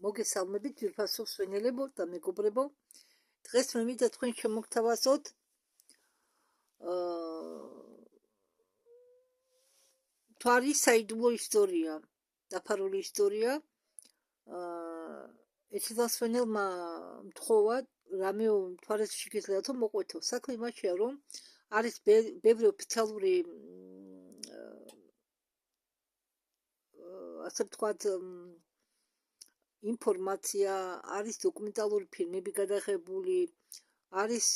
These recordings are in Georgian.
მოგესალმებით ძვირფასო მსმენელებო და მეგობრებო. დღეს მე მინდა თქვენ შემოგთავაზოთ მთვარის საიდუმლო ისტორია, დაფარული ისტორია. ეცედა მსმენელმა მთხოვა რამე მთვარეს შეგიძლიათ რომ მოყვეთო. საქმე იმაშია რომ არის ბევრი ოფიციალური ასე ვთქვათ ინფორმაცია, არის დოკუმენტალური ფილმები გადაღებული, არის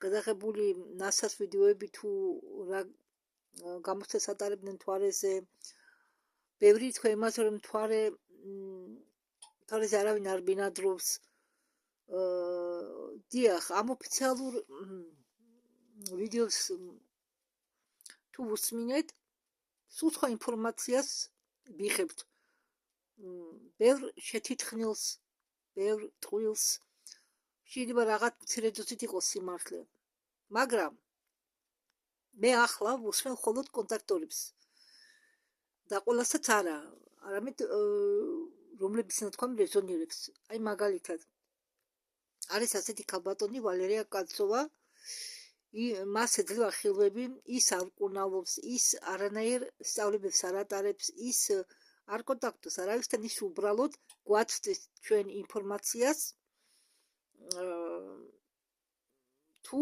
გადაღებული NASA-ს ვიდეოები თუ რა გამოცდას ატარებდნენ მთვარეზე. ბევრი თქვა იმაზე რომ მთვარეზე არავინ არ ბინადრობს. დიახ, ამ ოფიციალურ ვიდეოს თუ უსმინეთ, სულ სხვა ინფორმაციას ვიღებთ. ბევრ შეთითხნილს, ბევრ ტყუილს, შეიძლება რაღაც მცირე დოზით იყოს სიმართლე. მაგრამ მე ახლა ვუსმენ მხოლოდ კონტაქტორებს და ყველასაც არა, არამედ რომლებიც ნათქვამი რეზონირებს. აი მაგალითად არის ასეთი ქალბატონი ვალერია კალცოვა, მას ეძლევა ხილვები, ის არ კურნალობს, ის არანაირ სწავლებებს არ ატარებს, ის არ კონტაქტობს არავისთან, ის უბრალოდ გვაცდის ჩვენ ინფორმაციას თუ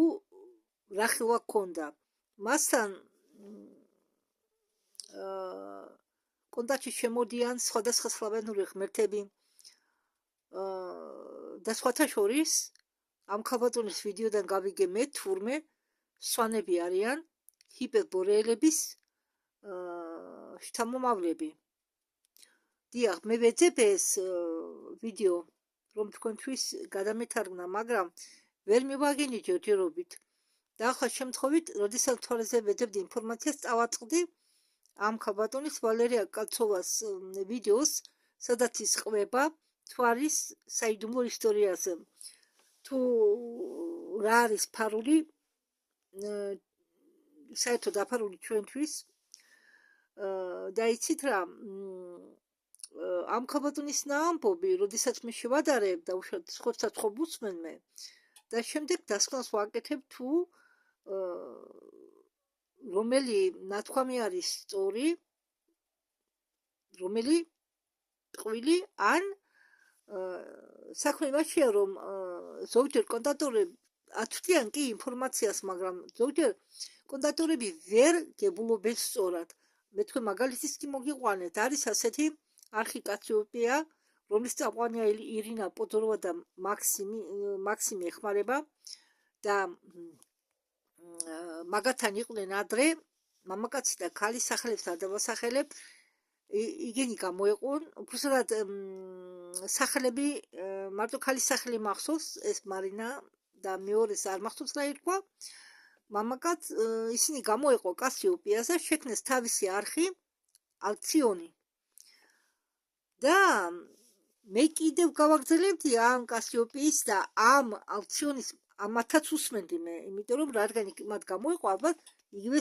რა ხილვა გქონდა. მასთან კონტაქტში შემოდიან სხვადასხვა სლავენური ღმერთები და სხვათა შორის ამ ქალბატონის ვიდეოდან გავიგე მე თურმე სვანები არიან ჰიპერბორეელების შთამომავლები. დიახ, მე ვეძებ ეს ვიდეო რომ თქვენთვის გადამეთარგმნა, მაგრამ ვერ მივაგინე ჯერჯერობით. და ახლა შემთხვევით, როდესაც მთვარეზე ვეძებდი ინფორმაციას, წავაწყდი ამ ქალბატონის ვალერია კალცოვას ვიდეოს, სადაც ის ყვება მთვარის საიდუმლო ისტორიაზე. თუ რა არის ფარული, საერთოდ დაფარული ჩვენთვის და იცით რა, ამ ქალბატონის ამბობი, როდესაც მე შევადარებ და ხოცად ხო ვუსმენ მე და შემდეგ დასკვნას ვაკეთებ თუ რომელი ნათქვამი არის სწორი, რომელი ტყუილი, ან საქმე იმაშია რომ ზოგჯერ კონტაქტორები აწვდიან კი ინფორმაციას, მაგრამ ზოგჯერ კონტაქტორები ვერ გებულობენ სწორად. მე თქვენ მაგალითის კი მოგიყვანეთ, არის ასეთი არხი კაციოპია, რომლის წამყვანია ირინა პოდოროვა და მაქსიმი ეხმარება და მაგათთან იყვნენ ადრე მამაკაცი და ქალის სახელებს არ დავასახელებ, იგენი გამოეყონ, უბრალოდ სახელები, მარტო ქალის სახელი მახსოვს, ეს მარინა და მეორეს არ მახსოვს რა ერქვა. მამაკაც ისინი გამოეყო კასიოპიას და შექმნეს თავისი არხი ალციონი. და მე კიდევ გავაგრძელებდი ამ კასიოპიის და ამ ალციონის ამათაც უსმენდი მე, იმიტომ რომ რადგან მათ გამოეყო, ალბათ იგივე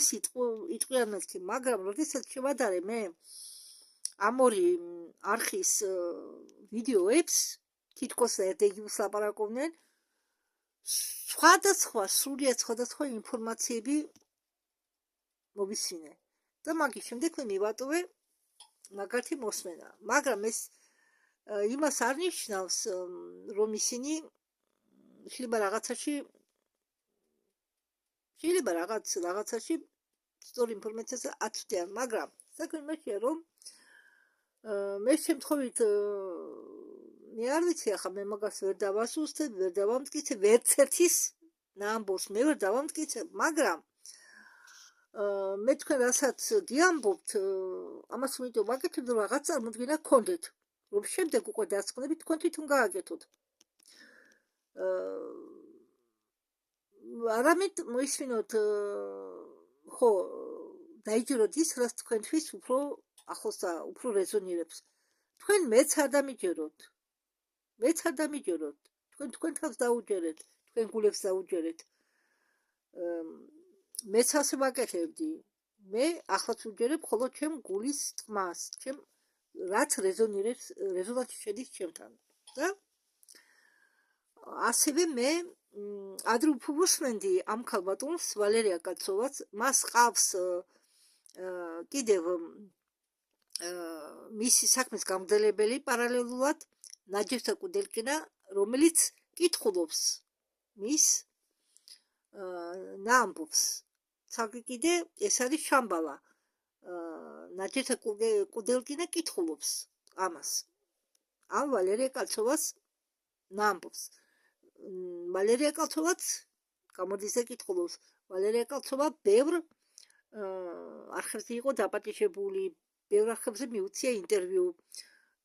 იტყვიანმეს კი, მაგრამ როდესაც შევადარე მე ამ ორი არხის ვიდეოებს, თითქოს ერთგივს ლაპარაკობდნენ, სხვადასხვა, სრულიად სხვადასხვა ინფორმაციები მოვისმინე და მაგის შემდეგ მე მივატოვე მაგათი მოსმენა. მაგრამ ეს იმას არ ნიშნავს, რომ ისინი შეიძლება რაღაცაში სწორ ინფორმაციას აწვდიან, მაგრამ საქმე იმაშია რომ მე შემთხვევით მე არ ვიცი, ახლა მე მაგას ვერ დავასუსტებ, ვერ დავამტკიცებ, ვერც ერთის ნაამბობს მე ვერ დავამტკიცებ, მაგრამ მე თქვენ რასაც გიამბობთ, ამას იმიტომ ვაკეთებ, რომ რაღაც წარმოდგენა გქონდეთ, რომ შემდეგ უკვე დასკვნებით თქვენ თვითონ გააკეთოთ. არამედ მოისმინოთ, ხო, დაიჯეროთ ის, რაც თქვენთვის უფრო ახლოს და უფრო რეზონირებს. თქვენ მეც არ დამიჯეროთ. თქვენ თავს დაუჯერეთ, თქვენ გულებს დაუჯერეთ. მეც ასე ვაკეთებდი. მე ახლაც უჯერებ მხოლოდ ჩემ გულის თმას, ჩემ რაც რეზონანსში შედის ჩემთან. და ასევე მე ადრე უფრო ვუსმენდი ამ ქალბატონს ვალერია კაცოვაც, მას ყავს კიდევ მისი საქმის გამგდელებელი პარალელურად ნაჯეფთა კუდელკინა, რომელიც კითხულობს მის ნაამბობს. ცალკე კიდე ეს არის შამბალა. ნაჯეფთა კუდელკინა კითხულობს ამას. ამ ვალერია კაცოვას ნაამბობს. ვალერია კაცოვაც გამოდის და კითხულობს. ვალერია კაცოვა ბევრ არხებზე იყო დაპატიჟებული, ბევრ არხებზე მიუწია ინტერვიუ.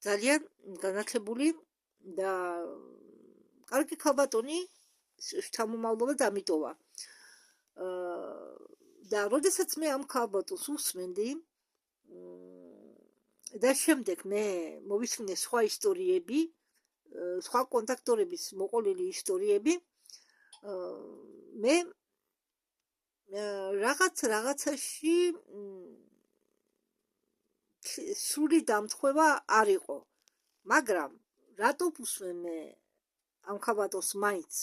ძალიან განათლებული და კარგი ქალბატონი შთამომავლობა დამიტოვა. და როდესაც მე ამ ქალბატონს უსმენდი და შემდეგ მე მოვისმინე სხვა ისტორიები, სხვა კონტაქტორების მოყოლილი ისტორიები, მე რაღაცაში სრული დამთხვევა არ იყო, მაგრამ რატო ვუსმენ მე ამ ქალბატონს მაინც,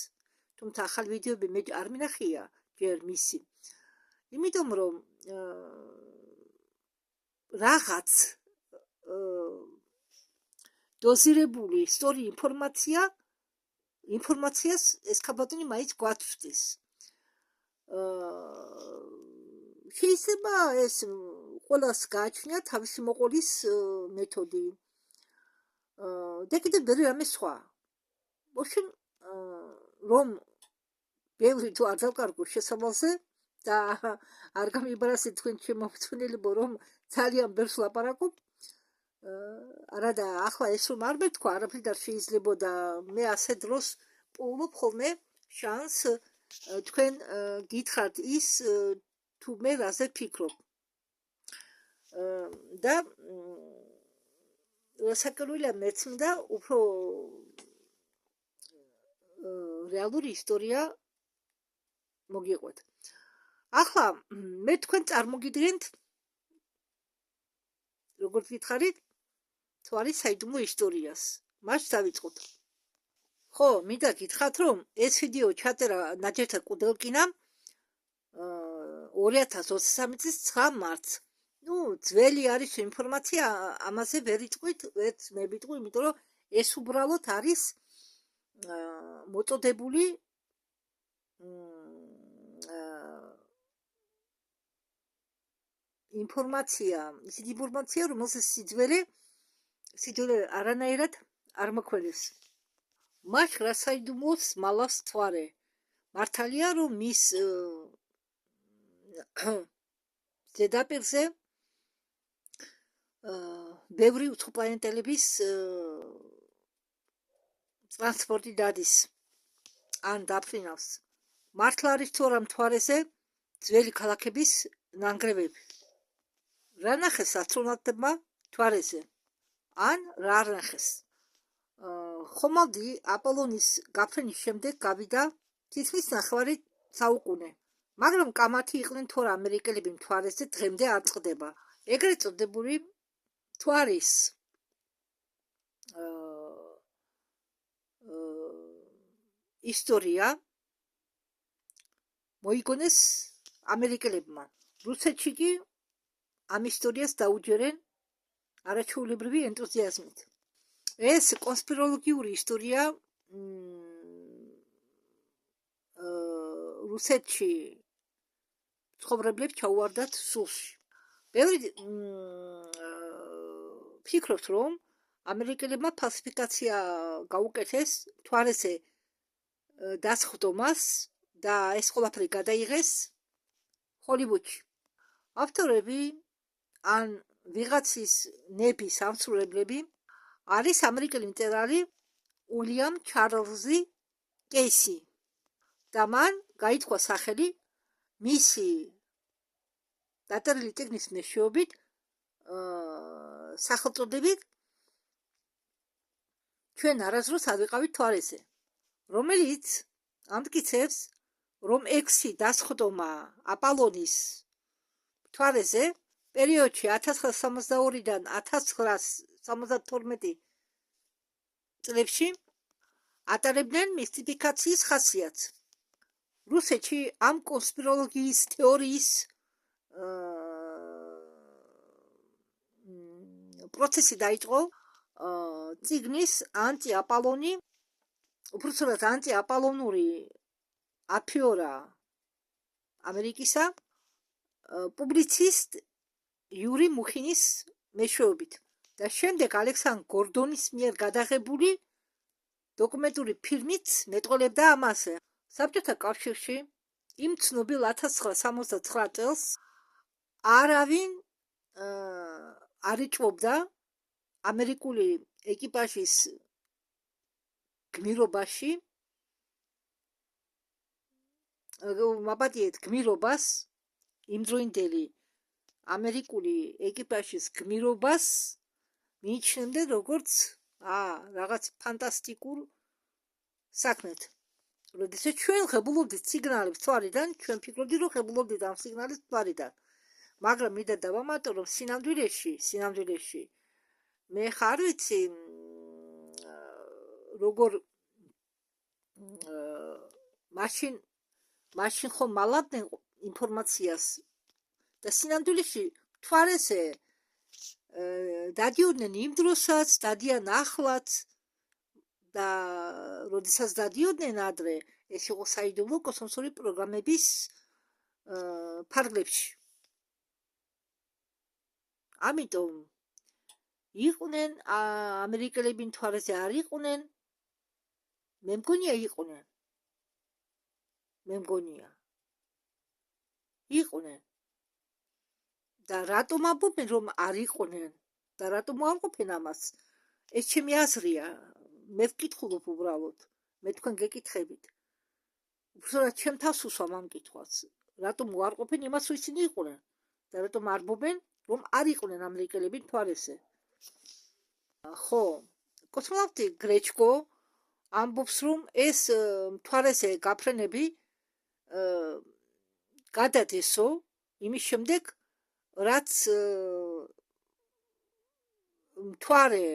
თუმცა ახალი ვიდეოები მე არ მინახია ჯერ მისი, იმიტომ რომ რაღაც დოზირებული სწორი ინფორმაციას ეს ქალბატონი მაინც გვაწვდის. შეიძლება ეს ყველას გააჩნია თავისი მოყოლის მეთოდი და კიდევ ბევრი რამე სხვა. მაშინ რომ ბევრი თუ არ დავკარგო შესავალზე და არ გამიბარასეთ თქვენ შემოწმენელებო, რომ ძალიან ბევრს ლაპარაკობ, არადა ახლა ეს რომ არ მეთქვა, არაფრით არ შეიძლებოდა. მე ასე დროს პოულობ ხოლმე შანსს თქვენ გითხრათ ის თუ მე რაზე ფიქრობ. და საკმაოდ მეცნდა უფრო რეალური ისტორია მოგიყვეთ. ახლა მე თქვენ წარმოგიდგენთ, როგორც გითხარით, თუ არის საიდუმლო ისტორიას. მას დავიწყოთ. ხო, მინდა გითხრათ, რომ ეს ვიდეო ჩაწერა ნაჯეფთა კუდელკინამ 2023 წლის 9 მარტს. ძველი არის ინფორმაცია, ამაზე ვერ იტყვით, ვერც მე ვიტყვი, იმიტომ რომ ეს უბრალოდ არის მოწოდებული ინფორმაცია, ისეთი ინფორმაცია, რომელსაც სიძველე არანაირად არ მოქმედებს. მას რა საიდუმლოს მალავს თვარე. მართალია, რომ მის ზედაპირზე ბევრი უცხოპლანეტელების ტრანსპორტი დადის ან დაფრინავს. მართლა არის თუ არა მთვარეზე ძველი ქალაქების ნანგრევები. რა ნახეს ასტრონავტებმა მთვარეზე? ან რა არ ნახეს? ხომალდი აპოლონის გაფრენის შემდეგ გავიდა თითქმის ნახევარი საუკუნე. მაგრამ კამათი იყვნენ თუ არა ამერიკელები მთვარეზე დღემდე არ წყდება. ეგრეთ წოდებული მთვარის ისტორია მოიგონეს ამერიკელებმა. რუსეთში კი ამ ისტორიას დაუჯერენ არაჩვეულებრივი ენთუზიაზმით. ეს კონსპიროლოგიური ისტორია რუსეთში ცხოვრებლებს ჩაუვარდათ სულში. ბევრი ფიქრობს, რომ ამერიკელებმა ფალსიფიკაცია გაუკეთეს მთვარეზე დასხდომას და ეს ყველაფერი გადაიღეს ჰოლივუდში. ავტორები ან ვიღაცის ნების ამსრულებლები არის ამერიკელი მწერალი უილიამ ჩარლზი კეისი და მან გაითქვა სახელი მისი დაწერილი წიგნის მეშვეობით სახელწოდებით ჩვენ არასდროს არ ვიყავით მთვარეზე, რომელიც ამტკიცებს, რომ 6 დასხდომა აპოლონის მთვარეზე პერიოდში 1962-დან 1972 წლებში ატარებდნენ მისტიფიკაციის ხასიათს. რუსეთში ამ კონსპიროლოგიის თეორიის პროცესი დაიწყო წიგნის ანტიაპალონი, უბრალოდ ანტიაპალონური აფიორა ამერიკისა პუბლიცისტ იური მუხინის მეშვეობით და შემდეგ ალექსანდრ გორდონის მიერ გადაღებული დოკუმენტური ფილმით მეტყოლებდა ამას. საბჭოთა კავშირში იმ ცნობილ 1969 წელს არავინ არ იჭვობდა ამერიკული ეკიპაჟის გმირობაში, მაპატიეთ გმირობას, იმდროინდელი ამერიკული ეკიპაჟის გმირობას მიიჩნევდნენ როგორც რაღაც ფანტასტიკურ საქმეთ. როდესაც ჩვენ ხებულობდით სიგნალებს თვარიდან, ჩვენ ფიქრობდით, რომ ხებულობდით ამ სიგნალებს თვარიდან. მაგრამ მინდა დავამატო, რომ სინამდვილეში მე ხარ ვიცი როგორ მაშინ ხომ მალავდნენ ინფორმაციას და სინამდვილეში თვარეზე დადიოდნენ იმ დროსაც, დადიან ახლაც და როდესაც დადიოდნენ ადრე, ეს იყო საიდუმლო კოსმოსური პროგრამების ფარგლებში. ამიტომ იყვნენ ამერიკელები მთვარეზე არ იყვნენ, მე მგონია იყვნენ. და რატომ ამბობენ რომ არ იყვნენ და რატომ უარყოფენ ამას? ეს ჩემი აზრია, მე ვკითხულობ უბრალოდ, მე თქვენ გეკითხებით. უბრალოდ ჩემ თავს უსვამ ამ კითხვას, რატომ უარყოფენ იმას რომ ისინი იყვნენ და რატომ არბობენ რომ არ იყვნენ ამერიკელები მთვარეზე. ხო, კოსმონავტი გრეჩკო ამბობს რომ ეს მთვარეზე გაფრენები გადადესო იმის შემდეგ რაც მთვარე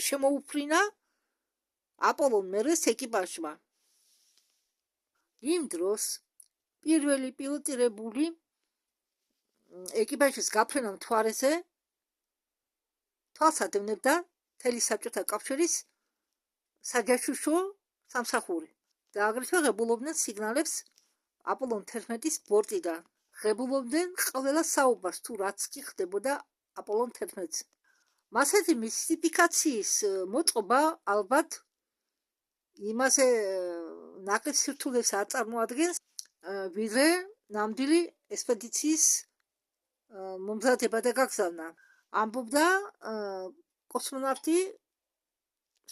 შემოუფრინა აპოლონ მერეს ეკიპაჟმა. იმ დროს პირველი პილოტირებული ეკიპაჟის გაფრენა მთვარეზე თვალს ადევნებდა მთელი საბჭოთა კავშირის საჯაშუშო სამსახური და აგრეთვე ღებულობდნენ სიგნალებს აპოლონ 11-ის ბორტიდან. ღებულობდნენ ყველა საუბარს თუ რაც კი ხდებოდა აპოლონ 11-ზე. მასეთი მისტიფიკაციის მოწყობა ალბათ იმაზე ნაკლებ სირთულეს არ წარმოადგენს, ვიდრე ნამდვილი ექსპედიციის მომზადება და გაგზავნა. ამბობდა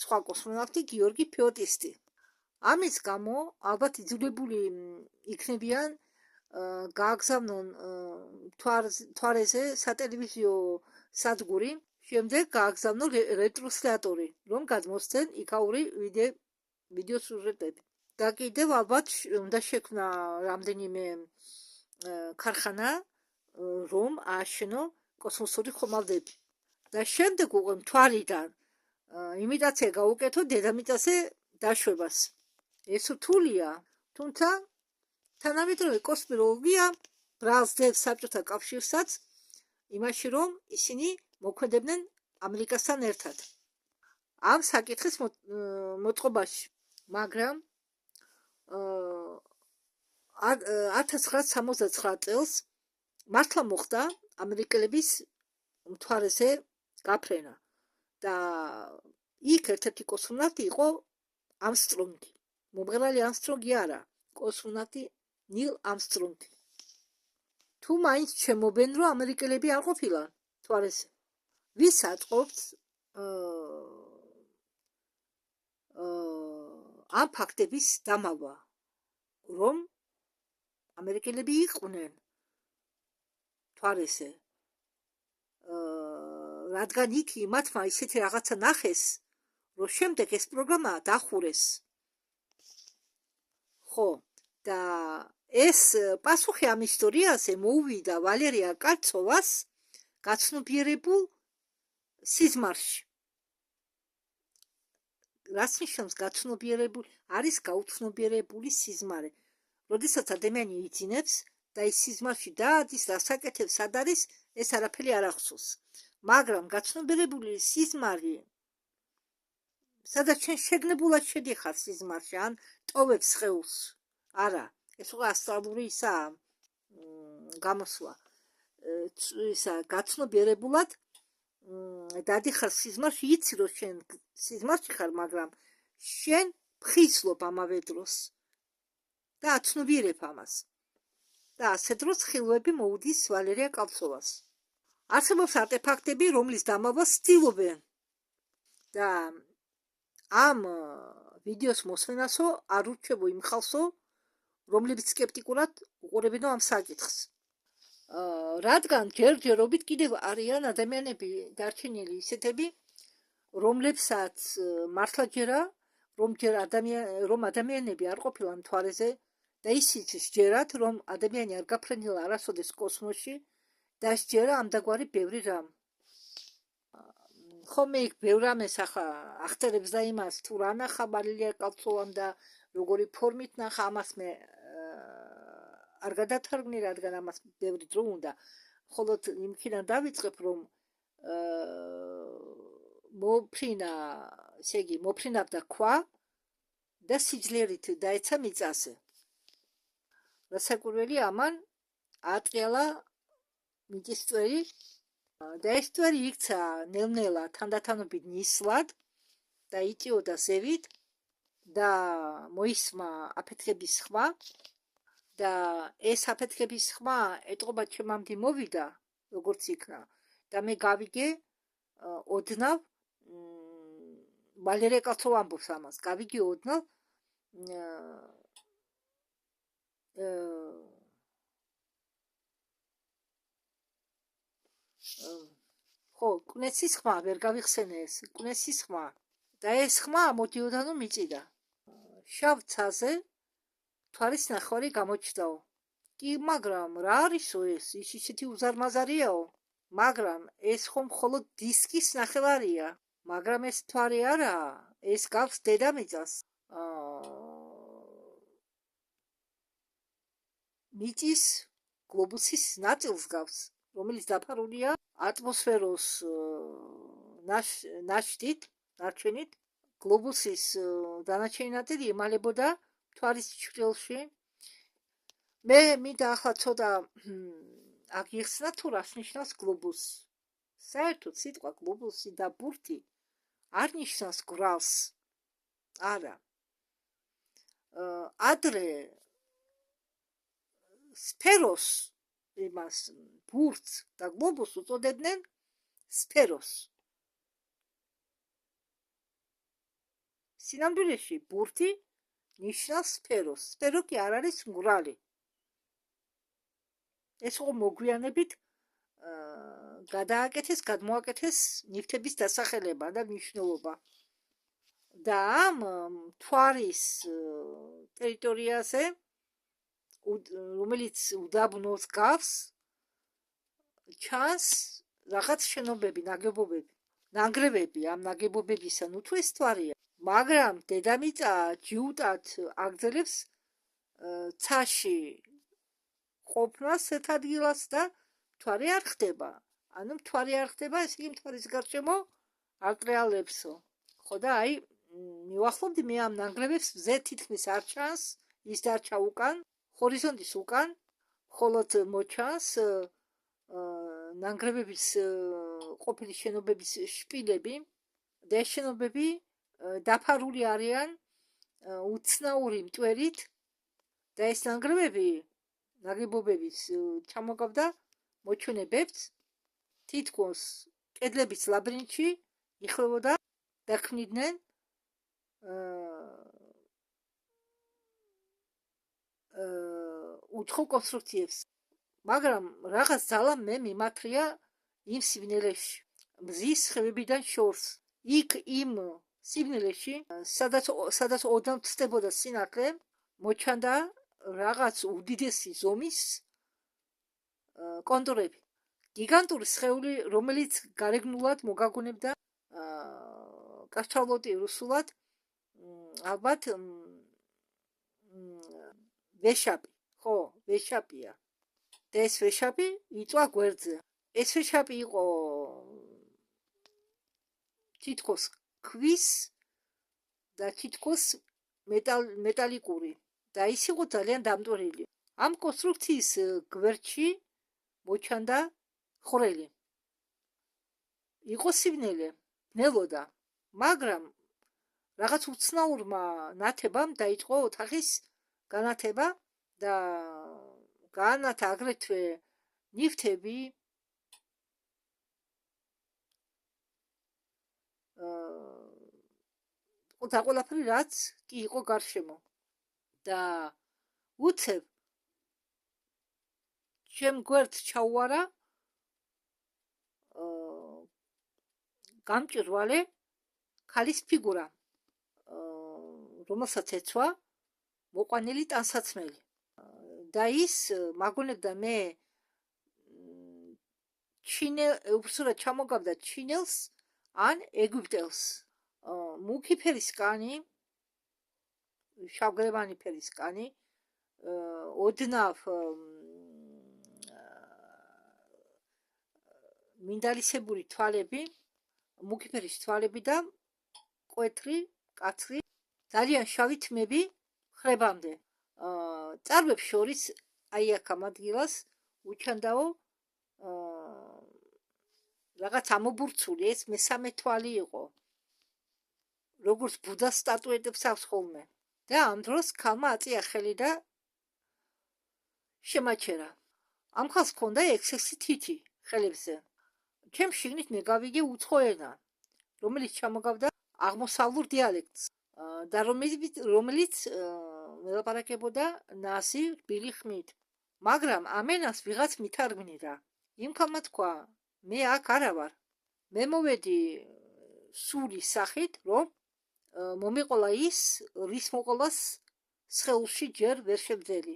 სხვა კოსმონავტი გიორგი ფეოტისტი. ამის გამო ალბათ იძულებული იქნებიან გააგზავნონ მთვარეზე სატელევიზიო სადგური, შემდეგ გააგზავნონ რეტრანსლატორი, რომ გადმოსცენ იქაური ვიდეო სიუჟეტები. და კიდევ ალბათ უნდა შექმნა რამდენიმე ქარხანა, რომ ააშენო კოსმოსური ხომალდები. და შემდეგ უკვე მთვარიდან იმიტაცია გაუკეთო დედამიწაზე დაშვებას. ეს რთულია, თუმცა თანამედროვე კონსპიროლოგია ბრალს დევს საბჭოთა კავშირსაც იმაში, რომ ისინი მოქმედებდნენ ამერიკასთან ერთად ამ საკითხის მოწყობაში. მაგრამ 1969 წელს მართლა მოხდა ამერიკელების მთვარეზე გაფრენა და იქ ერთ-ერთი კოსმონავტი იყო ამსტრონგი. მომღერალი ამსტრონგი არა, კოსმონავტი ნილ ამსტრონგი. თუ მაინც შემობენ რომ ამერიკელები არ ყოფილან მთვარეზე. ვის აწყობს ამ ფაქტების დამალვა, რომ ამერიკელები იყვნენ მთვარეზე, რადგან იქ მათმა ისეთი რაღაცა ნახეს, რომ შემდეგ ეს პროგრამა დახურეს. ხო, და ეს პასუხი ამ ისტორიაზე მოუვიდა ვალერია კალცოვას გაცნობიერებულ სიზმარში. რას ნიშნავს გაცნობიერებული? არის გაუცნობიერებული სიზმარე. როდესაც ადამიანი იძინებს და ის სიზმარში დაადის, რასაკეთებს, სად არის, ეს არაფერი არ ახსოვს. მაგრამ გაცნობიერებული სიზმარი, სადაც ჩვენ შეგნებულად შედიხარ სიზმარში, ან ტოვებს სხეულს. არა, ეს უკვე ასტრალური ისაა გამოსვლა. ისა გაცნობიერებულად დადიხარ სიზმარში, იცი რომ შენ სიზმარში ხარ, მაგრამ შენ ფხიზლობ ამავე დროს და აცნობიერებ ამას. და ასე დროს ხილვები მოუდის ვალერია კალცოვას. არსებობს არტეფაქტები, რომლის დამავალს ცდილობენ და ამ ვიდეოს მოსმენასო არ ურჩევო იმ ხალხსო, რომლებიც სკეპტიკურად უყურებენ ამ საკითხს. რადგან ჯერჯერობით კიდევ არიან ადამიანები დარჩენილი ისეთები, რომლებსაც მართლა ჯერა, რომ ადამიანები არ ყოფილან მთვარეზე და ისიც სჯერათ, რომ ადამიანი არ გაფრენილა არასოდეს კოსმოსში და სჯერა ამდაგვარი ბევრი რამ. ხომ იქ ბევრ რამეს ახლა ახწერებს და იმას თუ რა ნახა ვალერია კალცოვამ და როგორი ფორმით ნახა, ამას მე არ გადათარგმნი, რადგან ამას ბევრი დრო უნდა. მხოლოდ იმქიდან დავიწყებ, რომ მოფრინა, ესე იგი, მოფრინავდა ქვა და სიძლიერით დაეცა მიწაზე. რასაკვირველი, ამან აატრიალა მიწის წვერი და ეს წვერი იქცა ნელ-ნელა თანდათანობით ნისლად და იწიოდა ზევით და მოისმა აფეთქების ხმა და ეს აფეთქების ხმა ეტყობა ჩემამდე მოვიდა, როგორც იქნა და მე გავიგე ოდნავ ვალერია კალცოვა ამბობს ამას, გავიგე ოდნავ ხო, კუნეცის ხმა, ვერ გავიხსენე ეს, კუნეცის ხმა და ეს ხმა მოდიოდა ნუ მიწიდა. შავ ცაზე თვალის ნახვარი გამოჩნდაო. კი, მაგრამ რა არისო ეს? ის ისეთი უზარმაზარიაო. მაგრამ ეს ხომ მხოლოდ დისკის ნახევარია. მაგრამ ეს თვარი არაა, ეს გავს დედამიწას. მიწის გლობუსის ნაწილს გავს, რომელიც დაფარულია ატმოსფეროს ნარჩენით. გლობუსის დანარჩენი ნაწილი ემალებოდა მთვარის ჩრდილში. მე მინდა ახლა ცოტა აგიხსნა თუ რას ნიშნავს გლობუსი. საერთოდ სიტყვა გლობუსი და ბურთი არ ნიშნავს გრალს. არა. ადრე სფეროს, იმას ბურთს და გლობუსს უწოდებდნენ სფეროს. სინამდვილეში ბურთი ნიშნავს სფეროს. სფერო კი არ არის მრგვალი. ეს ხო მოგვიანებით გადმოაკეთეს ნივთების დასახელება და მნიშვნელობა. და ამ მთვარის ტერიტორიაზე, რომელიც უდაბნოს გავს, ჩანს რაღაც შენობები, ნანგრევები ამ ნაგებობებისა, ნუ თუ ეს მთვარია. მაგრამ დედამიწა ჯიუტად აგრძელებს ცაში ყოფნას ერთ ადგილას და მთვარი არ ხდება. ანუ მთვარი არ ხდება, ესე იგი მთვარის გარშემო არ ტრიალებსო. ხო და აი მივახლობდი მე ამ ნანგრევებს, მზე თითქმის არ ჩანს, ის დარჩა უკან, ჰორიზონტის უკან, მხოლოდ მოჩანს ნანგრევების ყოფილი შენობების შპილები და ეს შენობები დაფარული არიან უცნაური მტვერით და ეს ნაგებობების ჩამოგავდა მოჩვენებებს, თითქოს კედლების ლაბირინთში იხლებოდა და ქმნიდნენ უცხო კონსტრუქციებს. მაგრამ რაღაც ძალა მე მიმართრია იმ სიბნელეში, მზის სხივებიდან შორს. იქ იმ სიბნელეში, სადაც ოდნავ ცდებოდა სინათლე, მოჩანდა რაღაც უდიდესი ზომის კონტურები. გიგანტური სხეული, რომელიც გარეგნულად მოგაგონებდა კასტროლოტი რუსულად ალბათ ვეშაპი, ხო, ვეშაპია. და ეს ვეშაპი იწვა გვერდზე. ეს ვეშაპი იყო თითქოს ქვის და თითქოს მეტალიკური და ის იყო ძალიან დამტვერილი. ამ კონსტრუქციის გვერდში მოჩანდა ხვრელი. იყო სიბნელე, ნელოდა, მაგრამ რაღაც უცნაურმა ნათებამ დაიწყო ოთახის განათება და გაანათა აგრეთვე ნივთები, და ყველაფერი რაც კი იყო გარშემო. და უცებ ჩემ გვერდს ჩაუარა გამჭვირვალე ქალის ფიგურა, რომელსაც ეცვა მოყვანილი ტანსაცმელი. და ის მაგონებდა მე უბრალოდ ჩამოგავდა ჩინელს ან ეგვიპტელს. მუქი ფერის კანი, შავგრევანი ფერის კანი, ოდნავ მინდალისებური თვალები, მუქი ფერის თვალები და კვეთრი, კაცრი, ძალიან შავი თმები ხრებამდე. წარბებს შორის აი აქ ამ ადგილას უჩანდაო რაღაც ამობურცული, ეს მესამე თვალი იყო, როგორც ბუდას სტატუეტებს აქვს ხოლმე. და ამ დროს ქალმა აწია ხელი და შემაჩერა. ამ ხალხს ჰქონდა 6 თითი ხელებზე. ჩემ შიგნით მე გავიგე უცხო ენა, რომელიც ჩამოგავდა აღმოსავლურ დიალექტს და რომელიც მელაპარაკებოდა ნაზი რბილი ხმით. მაგრამ ამ ენას ვიღაც მითარგმნიდა. იმ ქალმა თქვა, მე აქ არა ვარ. მე მოვედი სულის სახით, რომ მომიყოლა ის, რის მოყოლას სხეულში ჯერ ვერ შევძელი.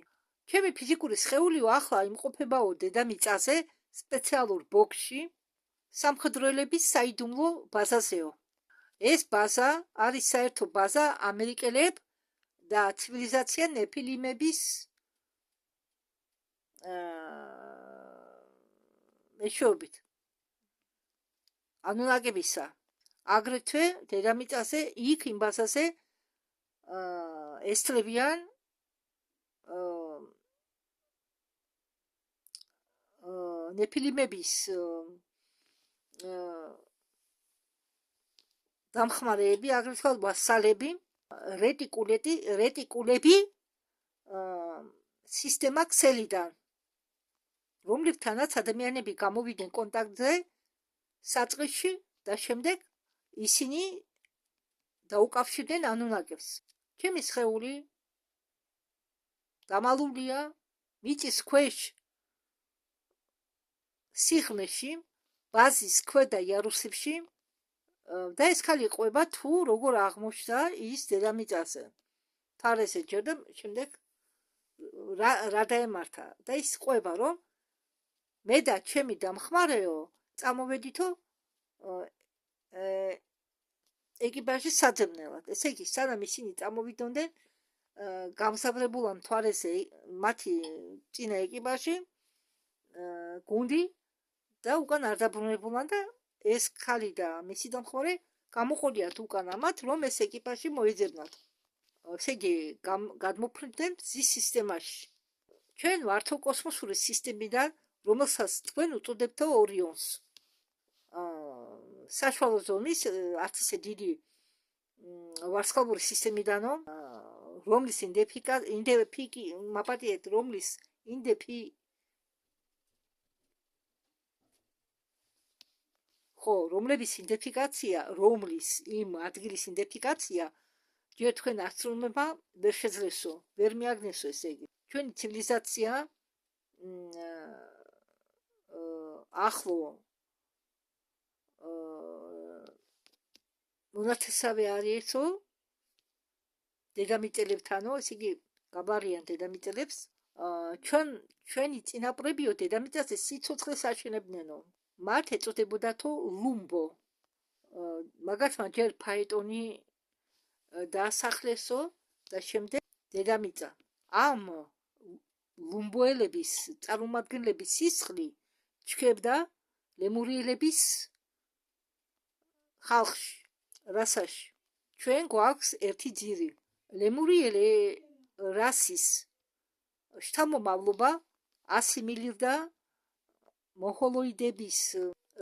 ჩემი ფიზიკური სხეულიო ახლა იმყოფებაო დედამიწაზე სპეციალურ ბოქსში, სამხედროელების საიდუმლო ბაზაზეო. ეს ბაზა არის საერთო ბაზა ამერიკელებ და ცივილიზაცია ნეფილიმების მეშვეობით. ანუნაკებისა. აგრეთვე დედამიწაზე იქ იმ ბაზაზე ესწრებიან ნეფილიმების დამხმარეები, აგრეთვე ვასალები, რეტიკულები სისტემა ქსელიდან, რომლებთანაც ადამიანები გამოვიდნენ კონტაქტზე საწყისში და შემდეგ ისინი დაუკავშირდნენ ანუნაკებს. ჩემი სხეული დამალულია მიწის ქვეშ სიღრმეში, ბაზის ქვედა იარუსებში და ეს ქალი ყვება თუ როგორ აღმოჩნდა ის დედამიწაზე. თარეზე ჯერ და შემდეგ რა დაემართა და ის ყვება, რომ მე და ჩემი დამხმარეო წამოვედითო ეკიპაჟის საძებნელად. ესე იგი, სანამ ისინი წამოვიდოდნენ გამსაბრებულა მთვარეზე მათი წინა ეკიპაჟი, გუნდი და უკან არ დაბრუნებულან და ეს ქალი და მისი დამხმარე გამოყოლიათ უკან ამათ, რომ ეს ეკიპაჟი მოეძებნათ. ესე იგი, გადმოფრინდნენ მზის სისტემაში. ჩვენ ვართო კოსმოსური სისტემიდან, რომელსაც თქვენ უწოდებთ ორიონს. საშუალო ზომის არც ისე დიდი ვარსკვლავური სისტემიდანო, რომლის რომლების იდენტიფიკაცია, რომლის იმ ადგილის იდენტიფიკაცია ჯერ თქვენ ასტრონომებმა ვერ შეძლესო, ვერ მიაგნესო. ესე იგი, ჩვენი ცივილიზაცია ახლო მონათესავე არისო დედამიწელებთანო, ესე იგი გაბარიან დედამიწელებს. ჩვენი წინაპრებიო დედამიწაზე სიცოცხლეს აშენებდნენო. მათ ეწოდებოდათო ლუმბო. მაგათმა ჯერ ფაეტონი დაასახლესო და შემდეგ დედამიწა. ამ ლუმბოელების წარმომადგენლების სისხლი ჩქებდა ლემურიელების ხალხში, რასაში. ჩვენ გვაქვს ერთი ძირი. ლემურიელი რასის შთამომავლობა ასიმილირდა მონღოლოიდების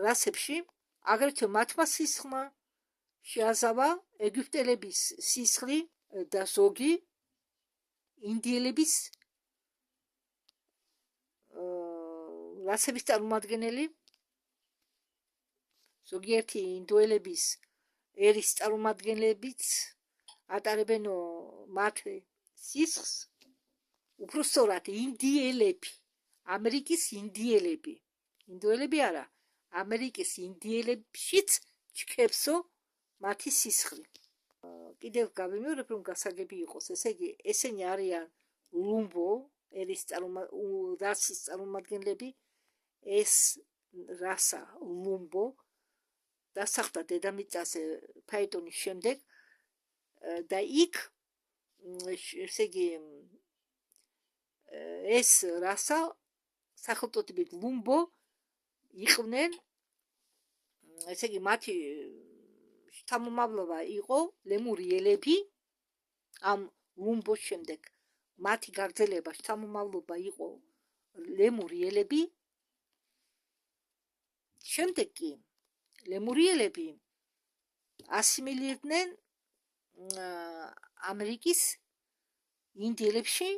რასებში, აგრეთვე მათმა სისხლმა შეაზავა ეგვიპტელების სისხლი და ზოგი ინდიელების რასების წარმომადგენელი, ზოგიერთი ინდოელების ერის წარმომადგენლებიც ატარებენ მათ სისხლს, უფრო სწორად ინდიელები, ამერიკის ინდიელები, ინდოელები არა, ამერიკის ინდიელებშიც ჩქებსო მათი სისხლი. კიდევ გავიმეორებ, რომ გასაგები იყოს, ესე იგი, ესენი არიან ლუმბო ერის რასის წარმომადგენლები. ეს რასა ლუმბო დასახლდა დედამიწაზე ფაეტონის შემდეგ და იქ, ესე იგი, ეს რასა სახელწოდებით ლუმბო იყვნენ, ესე იგი, მათი შთამომავლობა იყო ლემურიელები. ამ ლუმბოს შემდეგ მათი გაგრძელება შთამომავლობა იყო ლემურიელები. შემდეგ კი ლემურიელები ასიმილირდნენ ამერიკის ინდიელებში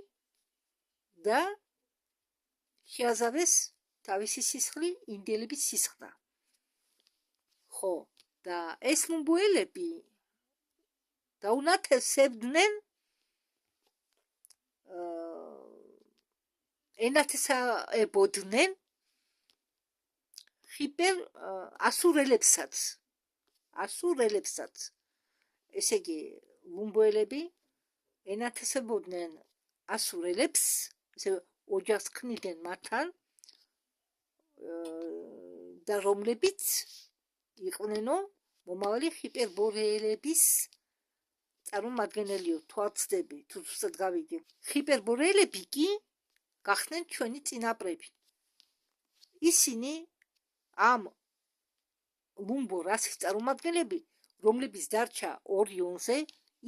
და შეაზავეს თავისი სისხლი ინდიელების სისხლთან. ხო, და ეს ლუმბოელები დაუნათესებდნენ ენათესავებოდნენ ხიპერ ასურელებსაც. ესე იგი, ლუმბოელები ენათესებოდნენ ასურელებს, ესე ოჯახს ქმნიდნენ მათთან და რომლებიც იყვნენო მომავალი ჰიპერბორეელების წარმომადგენელიო, თვალწდები, თუ ზუსტად გავიგე. ჰიპერბორეელები კი გახდნენ ჩვენი წინაპრები. ისინი ამ ლუმბო რასის წარმომადგენლები, რომლებიც დარჩა ორიონზე,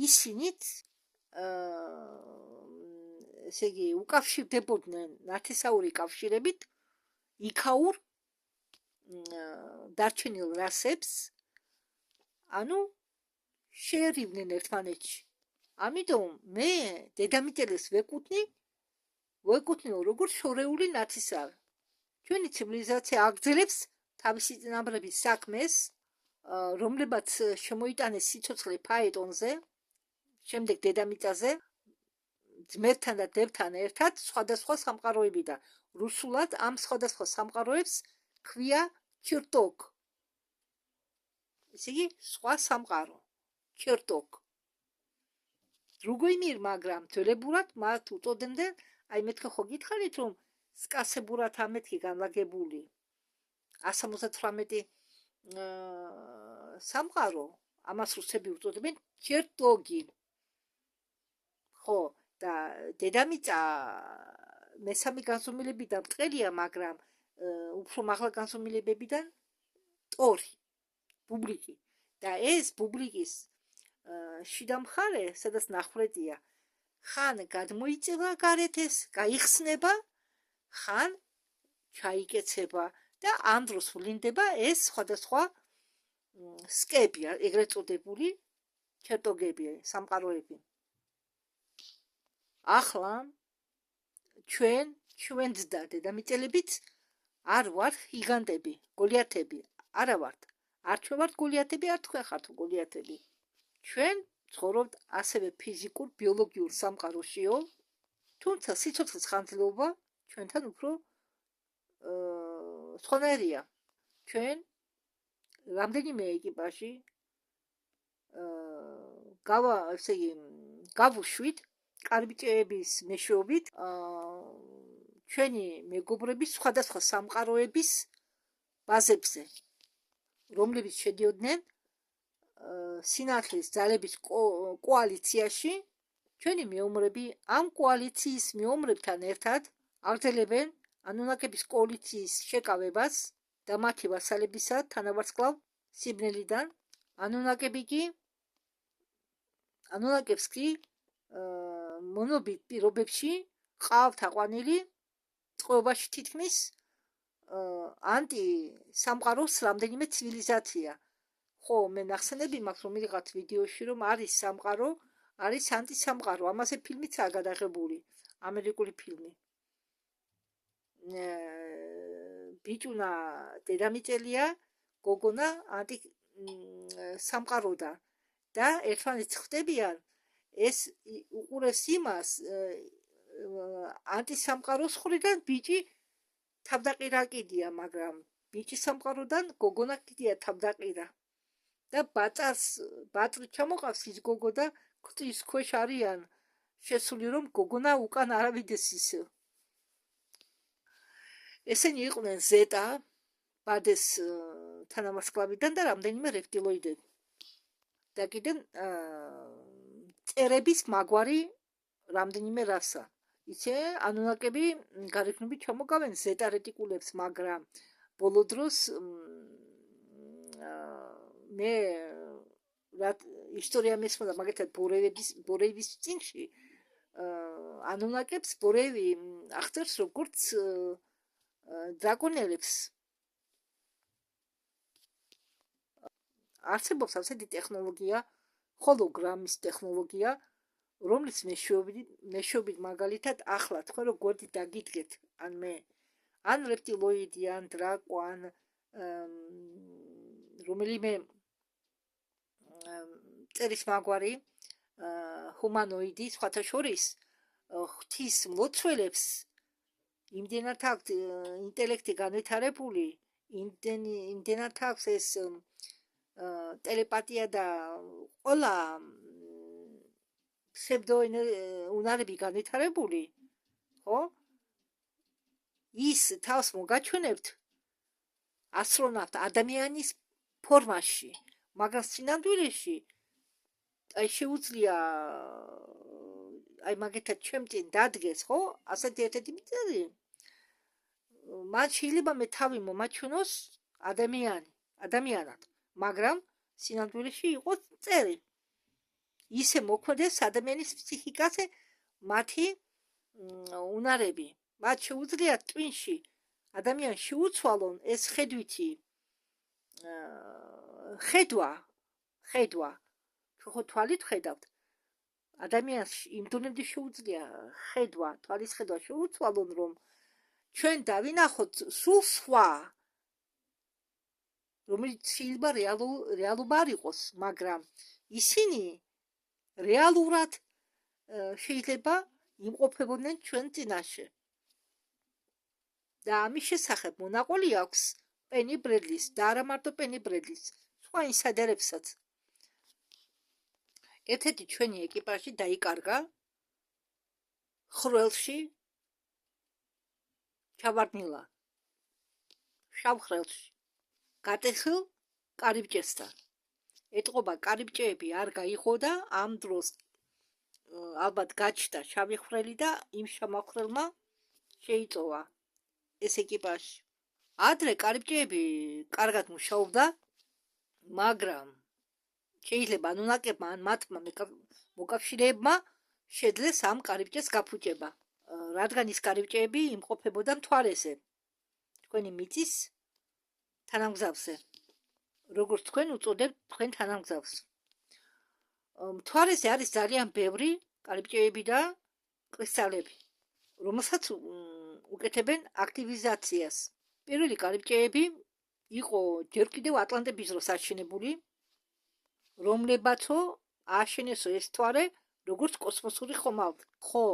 ისინიც ესე იგი, უკავშირდებოდნენ ნათესაური კავშირებით იქაურ დარჩენილ რასებს, ანუ შეერივნენ ერთმანეთში. ამიტომ მე დედამიწელს ვეკუთვნილ როგორც შორეული ნათესავი. ჩვენი ცივილიზაცია აგრძელებს თავისი წინაპრების საქმეს, რომლებაც შემოიტანეს სიცოცხლე ფაეტონზე, შემდეგ დედამიწაზე, ძმებთან და დებთან ერთად სხვადასხვა სამყაროებიდან. რუსულად ამ სხვადასხვა სამყაროებს ქვია ჩერტოგ. ესე იგი, სხვა სამყარო. ჩერტოგ. Другой мир, მაგრამ ძველებურად მათ უწოდებდნენ, აი მეთქე ხო გითხარით, რომ სკასებურად ამეთქი განლაგებული 178 სამყარო, ამას რუსები უწოდებენ ჩერტოგი. ხო, და დედამიწა მესამე განზომილებიდან ბრტყელია, მაგრამ უფრო მაღლა განზომილებებიდან ტორი, ბუბლიკი. და ეს ბუბლიკის შიდა მხარე, სადაც ნახვრედია, ხან გადმოიწევა გარეთ ეს, გაიხსნება, ხან ჩაიკეცება და ამ დროს ვლინდება ეს სხვადასხვა სკები, ეგრეთ წოდებული ჩერტოგები, სამყაროები. ახლა ჩვენ და დედამიწელებით არ ვართ გიგანტები, გოლიათები, არა ვართ. არ ჩვენ ვართ გოლიათები, არ თქვენ ხართ გოლიათები. ჩვენ ცხოვრობთ ასევე ფიზიკურ, ბიოლოგიურ სამყაროშიო, თუმცა სიცოცხლის ხანგრძლივობა ჩვენთან უფრო სხვანაირია. ჩვენ რამდენიმე ეკიპაჟი გავუშვით კარიბჭეების მეშვეობით ჩვენი მეგობრების სხვადასხვა სამყაროების ბაზებზე, რომლებიც შედიოდნენ სინათლის ძალების კოალიციაში, ჩვენი მეომრები ამ კოალიციის მეომრებთან ერთად აგრძელებენ ანუნაკების კოალიციის შეკავებას და მათი ვასალებისა თანავარსკვლავ სიბნელიდან. ანუნაკებს კი მონობით პირობებში ყავთ აყვანილი, წყობაში თითქმის ანტი-სამყაროს რამდენიმე ცივილიზაცია. ხო, მე ნახსენები მაქვს რომ მივიღეთ ვიდეოში, რომ არის სამყარო, არის ანტი-სამყარო. ამაზე ფილმიცაა გადაღებული, ამერიკული ფილმი. ბიჭუნა დედამიწელია, გოგონა ანტი-სამყაროდან და ერთმანეთს ხვდებიან. ეს უყურებს იმას ანტი-სამყაროს მხრიდან ბიჭი თავდაყირა კიდია, მაგრამ ბიჭის სამყაროდან გოგონა კიდია თავდაყირა. და ბაწრი ჩამოყავს ის გოგო და კვრის ქვეშ არიან შესული, რომ გოგონა უკან არ ავიდეს ისე. ესენი იყვნენ ზეტა, ბადეს თანავარსკვლავიდან და რამდენიმე რეპტილოიდები. და კიდევ წერების მაგვარი რამდენიმე რასა. ისე ანუნაკები გარეგნობით ჩამოგავენ ზეტა რეტიკულებს, მაგრამ ბოლო დროს მე ისტორია მესმოდა მაგალითად ბორეების წინში ანუნაკებს ბორევი აღწერს როგორც დრაკონელებს. არსებობს ასეთი ტექნოლოგია, ჰოლოგრამის ტექნოლოგია, რომლის მეშვეობით მაგალითად ახლა თქვენ რო გვერდით დაგიდგეთ, ან მე, ან რეპტილოიდი, ან დრაკო, ან რომელიმე წერის მაგვარი, ჰუმანოიდი, სხვათა შორის ღვთის მლოცველებს იმდენად აქვს ინტელექტი განვითარებული, იმდენად აქვს ეს ტელეპათია და ყველა უნარები განვითარებული, ხო? ის თავს მოგაჩვენებთ ასტრონავტ ადამიანის ფორმაში, მაგრამ სინამდვილეში შეუძლია მაგეთად ჩემ წინ დადგეს, ხო? ასეთი ერთ-ერთი მიწერი. მათ შეიძლება მე თავი მომაჩვენოს ადამიანად, მაგრამ სინამდვილეში იყოს წერი. ისე მოქმედებს ადამიანის ფსიქიკაზე მათი უნარები. მათ შეუძლიათ ტვინში ადამიანს შეუცვალონ ეს ხედვითი ხედვა. თუ ხო თვალით ხედავთ, ადამიანს იმ დონემდე შეუძლია ხედვა, თვალის ხედვა შეუცვალონ, რომ ჩვენ დავინახოთ სულ სხვა, რომელიც შეიძლება რეალობა არ იყოს, მაგრამ ისინი რეალურად შეიძლება იმყოფებოდნენ ჩვენ წინაშე. და ამის შესახებ მონაყოლი აქვს პენი ბრედლის და არა მარტო პენი ბრედლის, სხვა ინსაიდერებსაც. ერთ-ერთი ჩვენი ეკიპაჟი დაიკარგა ხრელში, ჩავარდნილა შავ ხრელში, გატეხილ კარიბჭესთან. ეტყობა კარიბჭეები არ გაიღო და ამ დროს ალბათ გაჩნდა შავი ხრელი და იმ შამახრელმა შეიწოვა ეს ეკიპაჟი. ადრე კარიბჭეები კარგად მუშაობდა, მაგრამ შეიძლება ანუნაკებმა ან მათმა მოკავშირეებმა შეძლეს ამ კარიბჭეს გაფუჭება, რადგან ის კარიბჭეები იმყოფებოდა მთვარეზე, თქვენი მიწის თანამგზავრზე, როგორც თქვენ უწოდებთ თქვენ თანამგზავრს. მთვარეზე არის ძალიან ბევრი კარიბჭეები და კრისტალები, რომელსაც უკეთებენ აქტივიზაციას. პირველი კარიბჭეები იყო ჯერ კიდევ ატლანტების დროს აშენებული, რომლებაცო ააშენესო ეს მთვარე როგორც კოსმოსური ხომალდი. ხო,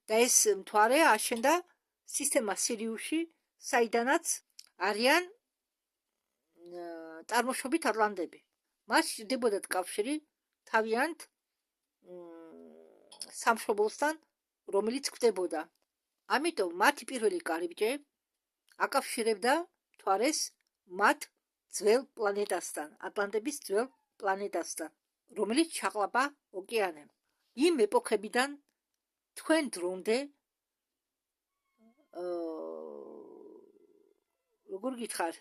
და ეს მთვარე აშენდა სისტემა სირიუსში, საიდანაც არიან წარმოშობით ატლანტები. მას ჭირდებოდათ კავშირი თავიანთ სამშობლოსთან, რომელიც გვდებოდა. ამიტომ მათი პირველი კარიბჭე აკავშირებდა მთვარეს მათ ძველ პლანეტასთან, ატლანტების ძველ პლანეტასთან, რომელიც ჩაყლაპა ოკეანემ. იმ ეპოქებიდან თქვენ დრომდე როგორ გითხარ,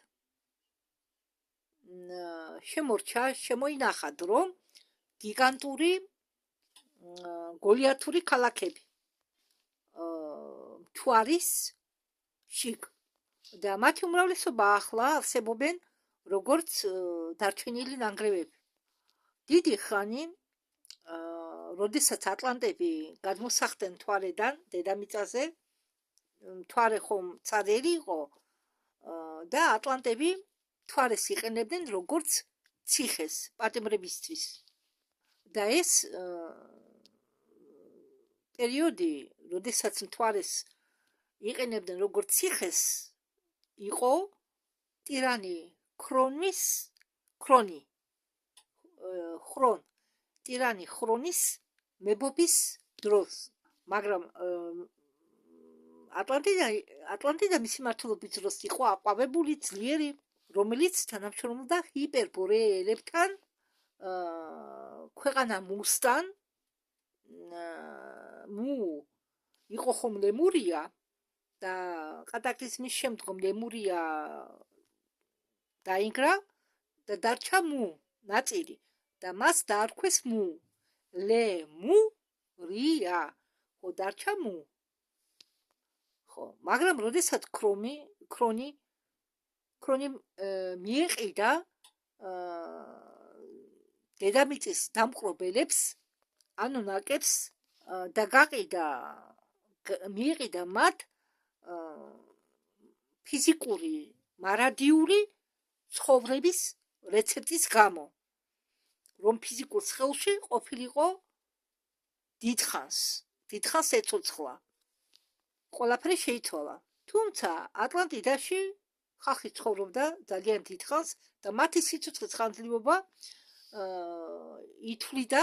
შემოინახა დრო გიგანტური გოლიათური ქალაქები მთვარის შიგ და მათი უმრავლესობა ახლა არსებობენ როგორც დარჩენილი ნანგრევები. დიდი ხანი, როდესაც ატლანტები გადმოსახდნენ მთვარედან დედამიწაზე, მთვარე ხომ ცარიელი იყო და ატლანტები მთვარეს იყენებდნენ როგორც ციხეს პატიმრებისთვის. და ეს პერიოდი, როდესაც მთვარეს იყენებდნენ როგორც ციხეს, იყო ტირანი ხრონის მებობის დროს, მაგრამ ატლანტი და მისი მმართველობის დროს იყო აყვავებული ძლიერი, რომელიც თანამშრომლობდა ჰიპერბორეელებთან, ქვეყანა მუსთან, იყო ხომ ლემურია და კატაკლიზმის შემდგომ ლემურია დაინგრა და დარჩა ნაწილი და მას დაარქვეს ლემურია, ხო დარჩა ხო, მაგრამ როდესაც ქრონი მიეყიდა დედამიწის დამპყრობელებს, ანუნაკებს და მიეყიდა მათ ფიზიკური, მარადიული ცხოვრების რეცეპტის გამო, რომ ფიზიკურ სხეულში ყოფილიყო დიდხანს ეცოცხლა. ყველაფერი შეიცვალა. თუმცა ატლანტიდაში ხალხი ცხოვრობდა ძალიან დიდხანს და მათი სიცოცხლის ხანძრივობა ითვლიდა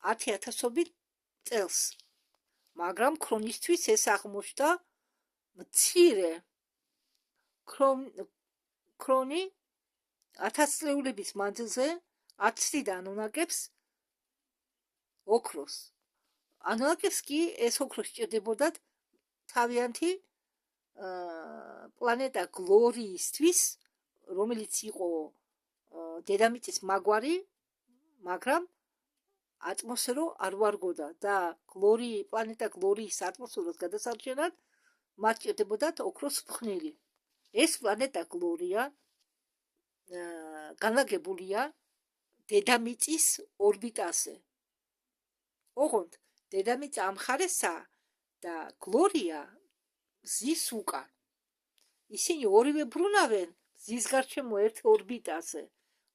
10,000 წელს. მაგრამ ქრონისთვის ეს აღმოჩნდა მცირე. ქრონი 1000 წლეულების მანძილზე აცდიდა ანუნაკებს ოქროს. ანუნაკებს კი ეს ოქრო სჭირდებოდათ თავიანთი პლანეტა გლორიისთვის, რომელიც იყო დედამიწის მაგვარი, მაგრამ ატმოსფერო არ ვარგოდა და პლანეტა გლორიის ატმოსფეროს გადასარჩენად მათ სჭირდებოდათ ოქროს ფხნილი. ეს პლანეტა გლორია განლაგებულია დედამიწის ორბიტაზე. ოღონდ დედამიწა ამ მხარესაა და გლორია მზის უკან. ისინი ორივე ბრუნავენ მზის გარშემო ერთ ორბიტაზე,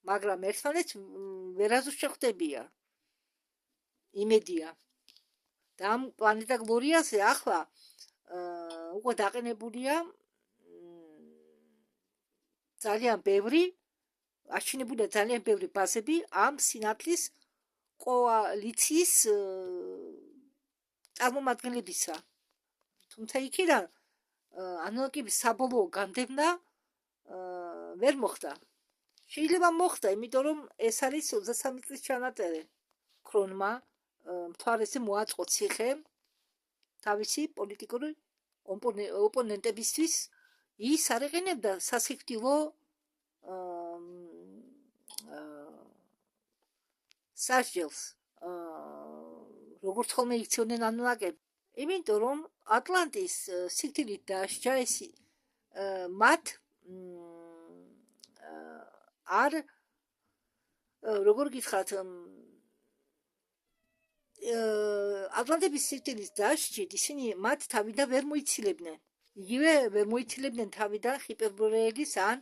მაგრამ ერთმანეთს ვერასდროს შეხვდებიან. იმედია. და ამ პლანეტა გლორიაზე ახლა უკვე დაყენებულია აშენებულია ძალიან ბევრი ბაზები ამ სინათლის კოალიციის წარმომადგენლებისა. თუმცა იქიდან ანუნაკების საბოლოო განდევნა ვერ მოხდა. შეიძლება მოხდა, იმიტომ რომ ეს არის 23 წლის ჩანაწერი. ქრონმა მთვარეზე მოაწყო ციხე თავისი პოლიტიკური ოპონენტებისთვის. ის არ ეყენებდა სასიკვდილო სასჯელს, როგორც ხოლმე იქცეოდნენ ანუნაკები. იმიტომ რომ ატლანტის სიკვდილით დასჯა მათ არ როგორ გითხრათ, ატლანტების სიკვდილის დასჯით ისინი მათ თავიდან ვერ მოიცილებდნენ. იგივე ვერ მოიცილებდნენ თავიდან ჰიპერბორეელის ან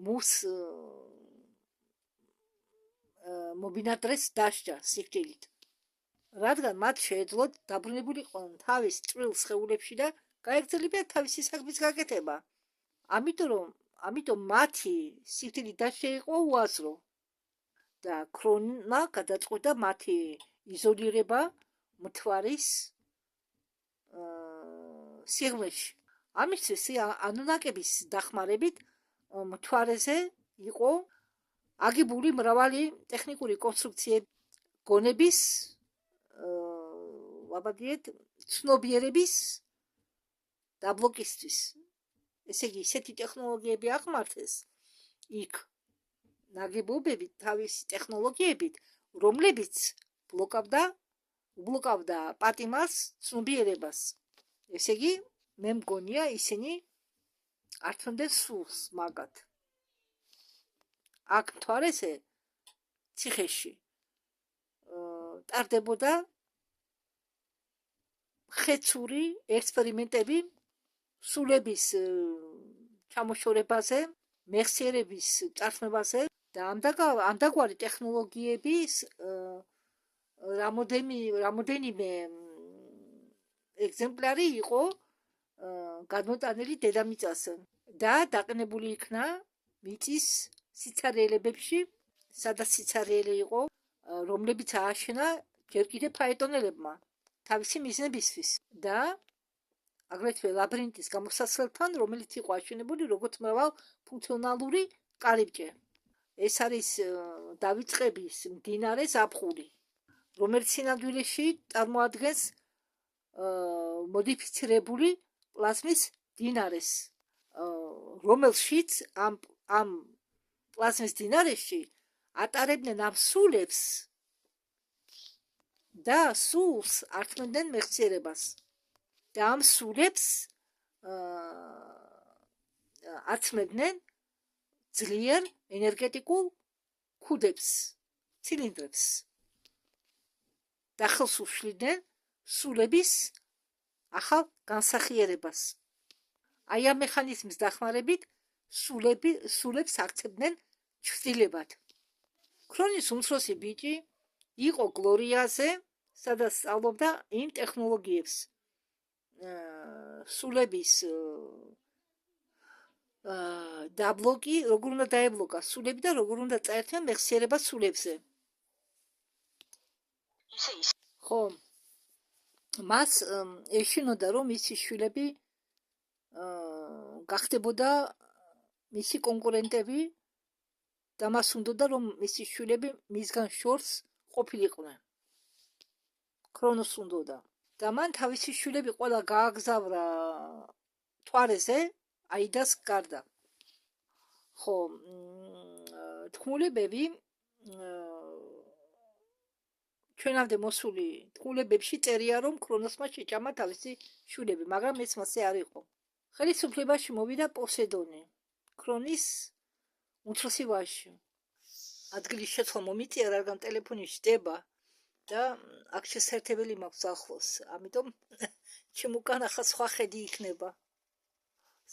მუს მობინადრეს დასჯა სიკვდილით. რადგან მათ შეეძლოთ დაბრუნებულიყვნენ თავის წვრილ სხეულებში და გაეგრძელებინათ თავისი საქმის გაკეთება. ამიტომ მათი სიკვდილით დასჯა იყო უაზრო და ქრონმა გადაწყვიტა მათი იზოლირება მთვარის სიღრმეში. ამისთვის ანუნაკების დახმარებით მთვარეზე იყო აგებული მრავალი ტექნიკური კონსტრუქციები გონების ცნობიერების დაბლოკისთვის. ესე იგი, ისეთი ტექნოლოგიები აღმართეს იქ ნაგებობები თავისი ტექნოლოგიებით, რომლებიც უბლოკავდა პატიმარს ცნობიერებას. ესე იგი, მე მგონია ისინი ართმევდნენ სულს მაგათ. აქ მთვარეზე ციხეში ტარდებოდა ხეცური ექსპერიმენტები სულების ჩამოშორებაზე, მეხსიერების წარსნებაზე და ამდაგვარი ტექნოლოგიების რამოდენიმე ეგზემპლარი იყო გადმოტანილი დედამიწაზე და დაყენებული იქნა მიწის სიცარიელებებში, სადაც სიცარიელი იყო, რომლებიც ააშენა ჯერ კიდევ ფაეტონელებმა თავისი მიზნებისთვის და აგრეთვე ლაბირინთის გამოსასვლელთან, რომელიც იყო აშენებული როგორც მრავალ ფუნქციონალური კარიბჭე. ეს არის დავიწყების მდინარე ზაფხული, რომელიც სინამდვილეში წარმოადგენს მოდიფიცირებული პლაზმის მდინარეს, რომელშიც ამ პლაზმის მდინარეში ატარებდნენ ამ სულებს და სულს ართმევდნენ მეხსიერებას. და ამ სულებს აცმევდნენ ძლიერ ენერგეტიკულ ქუდებს, ცილინდრებს და ხელს უშლიდნენ სულების ახალ განსახიერებას. აი ამ მექანიზმის დახმარებით სულებს აქცევდნენ ჩრდილებად. ქრონის უმცროსი ბიჭი იყო გლორიაზე, სადაც სწავლობდა იმ ტექნოლოგიებს. სულების დაბლოკი, როგორ უნდა დაებლოკა სულები და როგორ უნდა წაერთვიან მეხსიერება სულებზე. ხო, მას ეშინოდა, რომ მისი შვილები გახდებოდა მისი კონკურენტები და მას უნდოდა, რომ მისი შვილები მისგან შორს ყოფილიყვნენ. ქრონოს უნდოდა. და მან თავისი შვილები ყველა გააგზავნა მთვარეზე, აიდას გარდა. ხო, თქმულებები ჩვენამდე მოსული თქმულებებში წერია, რომ ქრონოსმა შეჭამა თავისი შვილები, მაგრამ ეს მასე არ იყო. ხელისუფლებაში მოვიდა პოსეიდონი, ქრონის უმცროსი ვაჟი. ადგილის შეცვლა მომიწია, რადგან ტელეფონი შდება და აქ შესაერთებელი მაქვს ახლოს, ამიტომ ჩემ უკან ახლა სხვა ხედი იქნება.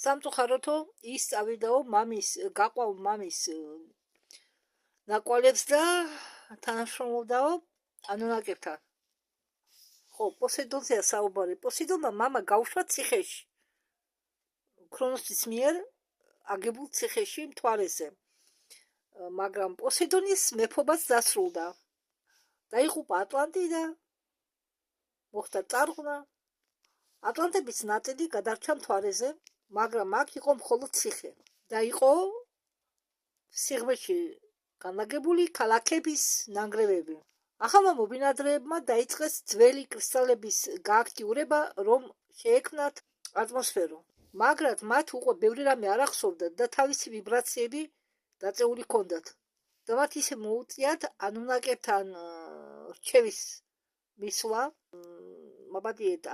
სამწუხაროთო ის წავიდაო გაყვავ მამის ნაკვალებს და თანამშრომლობდაო ანუნაკებთან. ხო, პოსეიდონზეა საუბარი. პოსეიდონმა მამა გაუშვა ციხეში, ქრონოსის მიერ აგებულ ციხეში მთვარეზე, მაგრამ პოსეიდონის მეფობაც დასრულდა. დაიღუპა ატლანტიდა, მოხდა წარღვნა. ატლანტების ნაწილი გადარჩა მთვარეზე, მაგრამ აქ იყო მხოლოდ ციხე და იყო სიღრმეში განლაგებული ქალაქების ნანგრევები. ახალმა მობინადრეებმა დაიწყეს ძველი კრისტალების გააქტიურება, რომ შეექმნათ ატმოსფერო. მაგრამ მათ უკვე ბევრი რამე არ ახსოვდათ და თავისი ვიბრაციები დაწეული ჰქონდათ. და მათ ისე მოუწიათ ანუნაკებთან რჩევის მისვლა,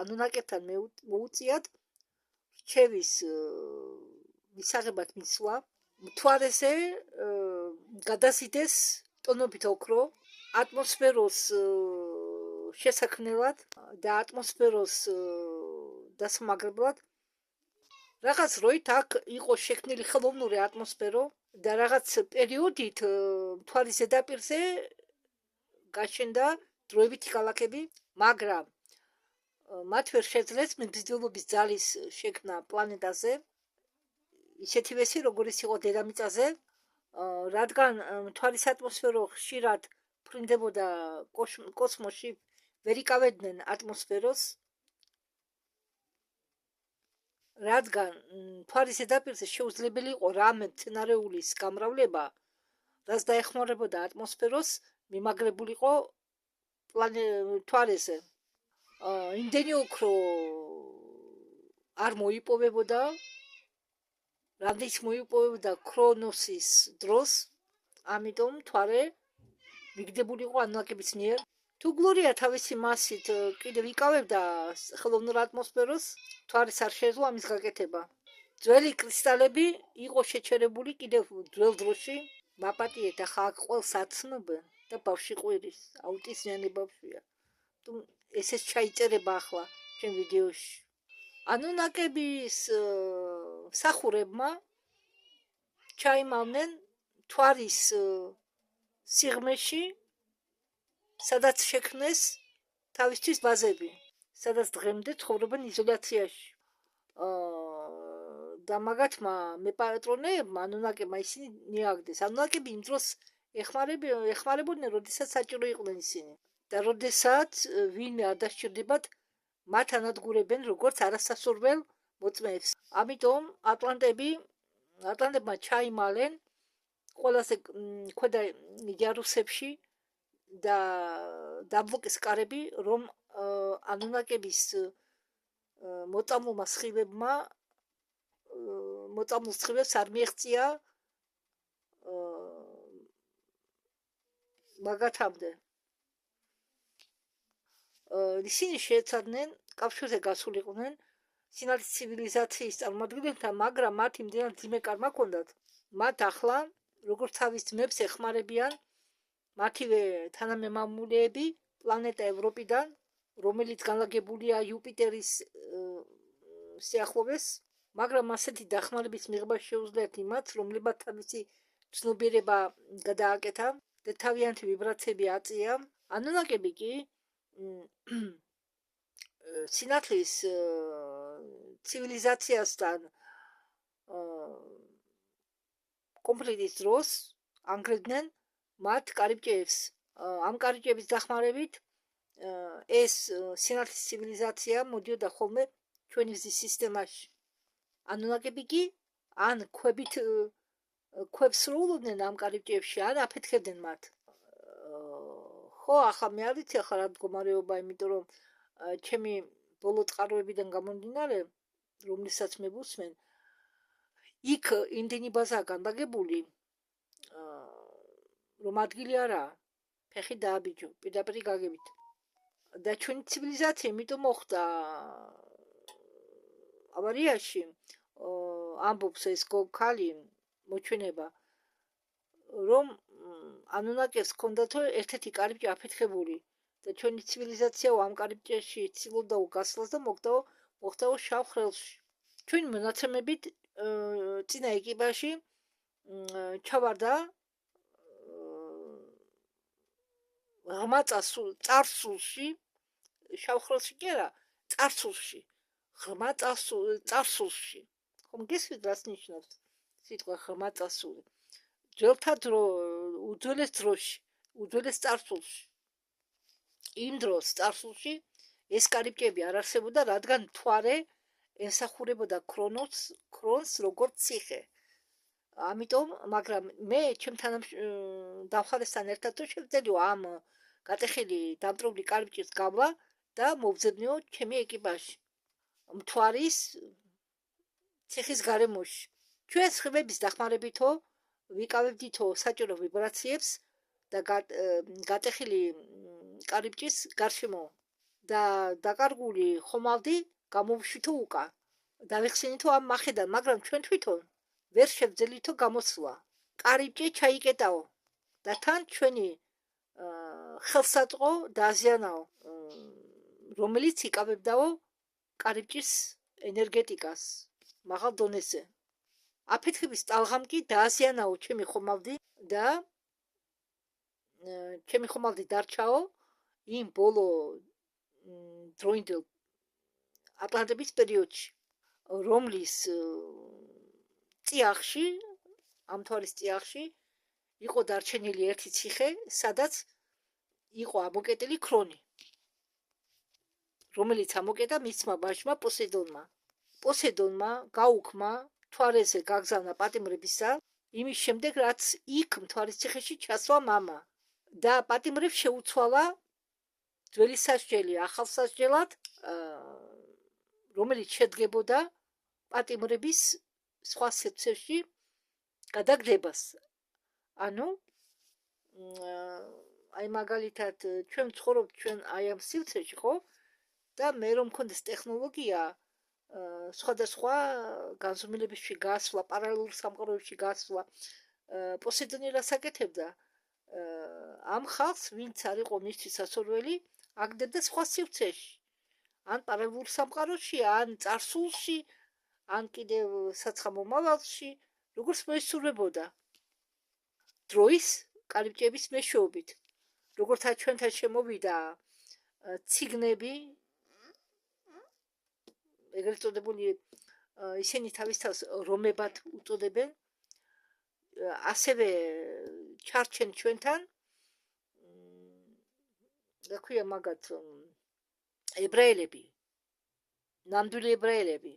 ანუნაკებთან მოუწიათ რჩევის მისაღებად მისვლა, მთვარეზე გადაზიდეს ტონობით ოქრო, ატმოსფეროს შესაქმნელად და ატმოსფეროს დასამაგრებლად. რაღაც დროით აქ იყო შექმნილი ხელოვნური ატმოსფერო და რაღაც პერიოდით მთვარის ზედაპირზე გაშენდა დროებითი ქალაქები, მაგრამ მათ ვერ შეძლეს მემზიდველობის ძალის შექმნა პლანეტაზე, ისეთივესი, როგორიც იყო დედამიწაზე, რადგან მთვარის ატმოსფერო ხშირად ფრინდებოდა კოსმოსში, ვერ იკავებდნენ ატმოსფეროს, რადგან მთვარის ზედაპირზე შეუძლებელი იყო რამე მცენარეულის გამრავლება, რაც დაეხმარებოდა ატმოსფეროს, მიმაგრებულიყო მთვარეზე. იმდენი ოქრო არ მოიპოვებოდა, რამდენიც მოიპოვებოდა ქრონოსის დროს, ამიტომ მთვარე მიგდებულიყო ანუნაკების მიერ. თუ გლორია თავისი მასით კიდევ იკავებდა ხელოვნურ ატმოსფეროს, მთვარეს არ შეეძლო ამის გაკეთება. ძველი კრისტალები იყო შეჩერებული კიდევ ძველ დროში. მაპატიეთ, ახლა აქ ყველს აცნობენ და ბავშვი ყვირის, აუტიზმიანი ბავშვია. თუ ესეც ჩაიწერება ახლა ჩვენ ვიდეოში. ანუნაკების მსახურებმა ჩაიმალნენ მთვარის სიღრმეში, სადაც შექმნეს თავისთვის ბაზები, სადაც დღემდე ცხოვრობენ იზოლაციაში. და მაგათმა მეპატრონეებმა ანუნაკებმა ისინი მიაგდეს. ანუნაკები იმ დროს ეხმარებოდნენ, როდესაც საჭირო იყვნენ ისინი. და როდესაც ვინმე არ დასჭირდებათ, მათ ანადგურებენ როგორც არასასურველ მოწმეებს. ამიტომ ატლანტებმა ჩაიმალენ ყველაზე ქვედა იარუსებში და დაბლოკეს კარები, რომ ანუნაკების მოწამულმა სხივებმა მოწამულ სხივებს არ მიეღწია მაგათამდე. ისინი შეეცადნენ კავშირზე გასულიყვნენ სინათლის ცივილიზაციის წარმომადგენლებთან, მაგრამ მათ იმდენად ძიმე კარმა ჰქონდათ. მათ ახლა, როგორც თავის ძმებს ეხმარებიან მათივე თანამემამულეები პლანეტა ევროპიდან, რომელიც განლაგებულია იუპიტერის სიახლოვეს, მაგრამ ასეთი დახმარების მიღება შეუძლიათ იმათ, რომლებმაც თავისი ცნობიერება გადააკეთა და თავიანთი ვიბრაციები აწია. ანუნაკები კი სინათლის ცივილიზაციასთან კონფლიქტის დროს ანგრევდნენ მათ კარიბჭეებს. ამ კარიბჭეების დახმარებით ეს სინათლის ცივილიზაცია მოდიოდა ხოლმე ჩვენი მზის სისტემაში. ანუნაკები კი ან ქვებს სრულობდნენ ამ კარიბჭეებში, ან აფეთქებდნენ მათ. ხო, ახლა მე არ ვიცი ახლა რა მდგომარეობა, იმიტომ რომ ჩემი ბოლო წყაროებიდან გამომდინარე, რომლესაც მე ვუსმენ, იქ იმდენი ბაზაა განლაგებული, რომ ადგილი არაა, ფეხი დააბიჯო, პირდაპირ გაგებით. და ჩვენი ცივილიზაცია იმიტომ მოხდა ავარიაში, ამბობს ეს ქალი მოჩვენება, რომ ანუნაკებს ჰქონდათ ერთ-ერთი კარიბჭე აფეთქებული და ჩვენი ცივილიზაცია ამ კარიბჭეში ცდილობდა გასვლას და მოხდაო შავ ხელში. ჩვენი მონაცემებით წინა ეკიპაჟი ჩავარდა ღრმა წარსულში, შავ ხელში კი არა, წარსულში, ღრმა წარსულში. ხომ გესმით რას ნიშნავს სიტყვა ღრმა წარსული? ძველთა უძველეს დროში, უძველეს წარსულში. იმ დროს წარსულში ეს კარიბჭეები არ არსებობდა, რადგან მთვარე ემსახურებოდა ქრონს როგორც ციხე. ამიტომ, მაგრამ მე ჩემთან დამხარესთან ერთად შევძლიო ამ გატეხილი დამტრობლი კარიბჭის გავლა და მოვძებნიო ჩემი ეკიპაჟი მთვარის ციხის გარემოში. ჩვენ სხივების დახმარებითო ვიკავებდითო საჭირო ვიბრაციებს და გატეხილი კარიბჭის გარშემო და დაკარგული ხომალდი გამოვშვითო უკან. დავიხსენითო ამ მახედან, მაგრამ ჩვენ თვითონ ვერ შევძელითო გამოსვლა. კარიბჭე ჩაიკეტაო და თან ჩვენი ხელსაწყო დააზიანაო, რომელიც იკავებდაო კარიბჭის ენერგეტიკას მაღალ დონეზე. აფეთქების ტალღამ კი დააზიანაო ჩემი ხომალდი და ჩემი ხომალდი დარჩაო იმ ბოლო დროინდელ ატლანტების პერიოდში, რომლის წიაღში, ამ მთვარის წიაღში იყო დარჩენილი ერთი ციხე, სადაც იყო ამოკეტილი ქრონი, რომელიც ამოკეტა მისმა ვაჟმა პოსეიდონმა. პოსეიდონმა გაუქმა მთვარეზე გაგზავნა პატიმრებისა, იმის შემდეგ რაც იქ მთვარისციხეში ჩასვა მამა და პატიმრებს შეუცვალა ძველი სასჯელი ახალსასჯელად, რომელიც შედგებოდა პატიმრების სხვა სივრცეში გადაგდებას. ანუ აი მაგალითად ჩვენ ვცხოვრობთ ჩვენ აი ამ სივრცეში, ხო? და მე რომ მქონდეს ტექნოლოგია სხვადასხვა განზომილებებში გასვლა, პარალელურ სამყაროებში გასვლა, პოსეიდონი რას აკეთებდა? ამ ხალხს, ვინც არ იყო მისთვის სასურველი, აგდებდა სხვა სივრცეში. ან პარალელურ სამყაროში, ან წარსულში, ან კიდევ საცხა მომავალში, როგორც მოისურვებოდა. დროის კარიბჭეების მეშვეობით. როგორც ჩვენთან შემოვიდა ციგნები, ეგრეთ წოდებული ისინი თავის თავს რომებად უწოდებენ, ასევე ჩარჩენ ჩვენთან, რა ქვია მაგათ, ებრაელები, ნამდვილი ებრაელები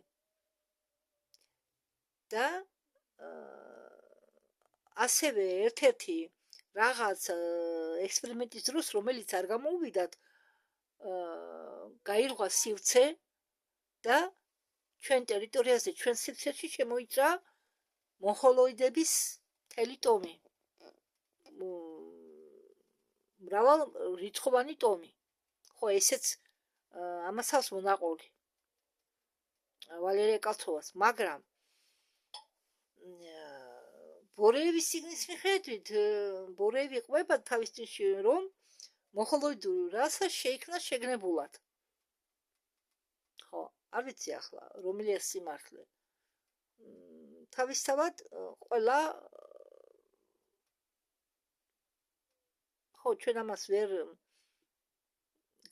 და ასევე ერთ-ერთი რაღაც ექსპერიმენტის დროს, რომელიც არ გამოუვიდათ, გაირღვა სივრცე და ჩვენ ტერიტორიაზე, ჩვენ სივრცეში შემოიჭრა მონღოლოიდების მთელი ტომი. მრავალრიცხოვანი ტომი. ხო, ესეც ამასავს მონაყოლი. ვალერია კალთოვას, მაგრამ ბორეევის სიგნის მიხედვით, ბორეევი ყვება თავის წინში, რომ მონღოლოიდური რასა შეიქმნა შეგნებულად. ხო, არ ვიცი ახლა, რომელია სიმართლე. თავისთავად ყველა ხო, ჩვენ ამას ვერ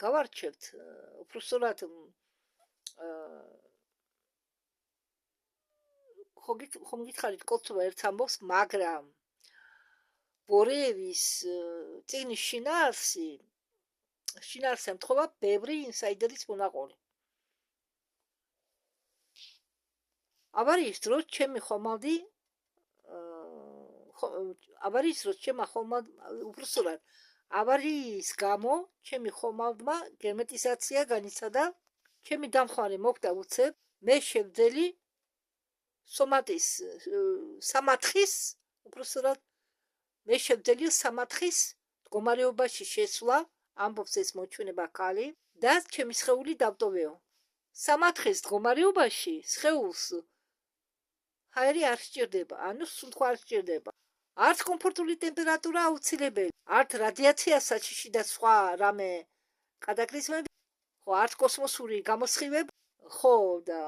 გავარჩევთ, უბრალოდ ხომ გითხარით კოლცობა ერთ ამბობს, მაგრამ ბორეევის წიგნის შინაარსზე ემთხვევა ბევრი ინსაიდერის მონაყოლი. ავარიის დროს ჩემი ხომალდი უბრალოდ ავარიის გამო ჩემი ხომალდმა გერმეტიზაცია განიცადა, ჩემი დამხმარე მოკვდა უცებ, მე შევძელი სომატის სამათხის, უბრალოდ მე შევძელი სამათხის მდგომარეობაში შესვლა, ამბობს ეს მოჩვენება ქალი და ჩემი სხეული დავტოვეო. სამათხის მდგომარეობაში სხეულს ჰაერი არ სჭირდება, ანუ სუნთქვა არ სჭირდება. არც კომფორტული ტემპერატურა აუცილებელი, არც რადიაცია საჩიში და სხვა რამე კატაკლიზმები, ხო, არც კოსმოსური გამოსხივება, ხო, და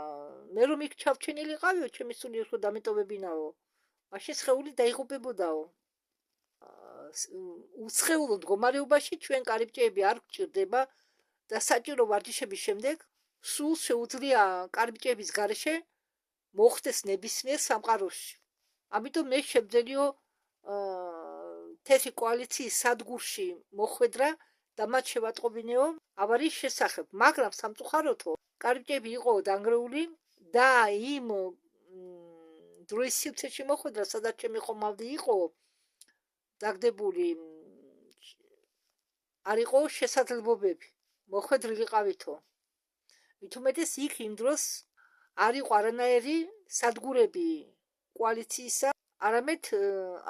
მე რომ იქ ჩავჩენილიყავიო, ჩემი სული ხო დამეტოვებინაო, მაშინ სხეული დაიღუპებოდაო. უცხეულ მდგომარეობაში ჩვენ კარიბჭეები არ გვჭირდება და საჭირო ვარჯიშების შემდეგ სულ შეუძლია კარიბჭეების გარეშე მოხდეს ნებისმიერ სამყაროში. ამიტომ მე შევძელიო თეთრი კოალიციის სადგურში მოხვედრა და მათ შევატყობინეო ავარიის შესახებ, მაგრამ სამწუხაროდო კარიბჭეები იყო დანგრეული და იმ დროის სივრცეში მოხვედრა, სადაც ჩემი ხომალდი იყო დაგდებული, არ იყო შესაძლებლობები, მოხვედრილიყავითო. მით უმეტეს იქ იმ დროს არ იყო არანაირი სადგურები კოალიციისა, არამედ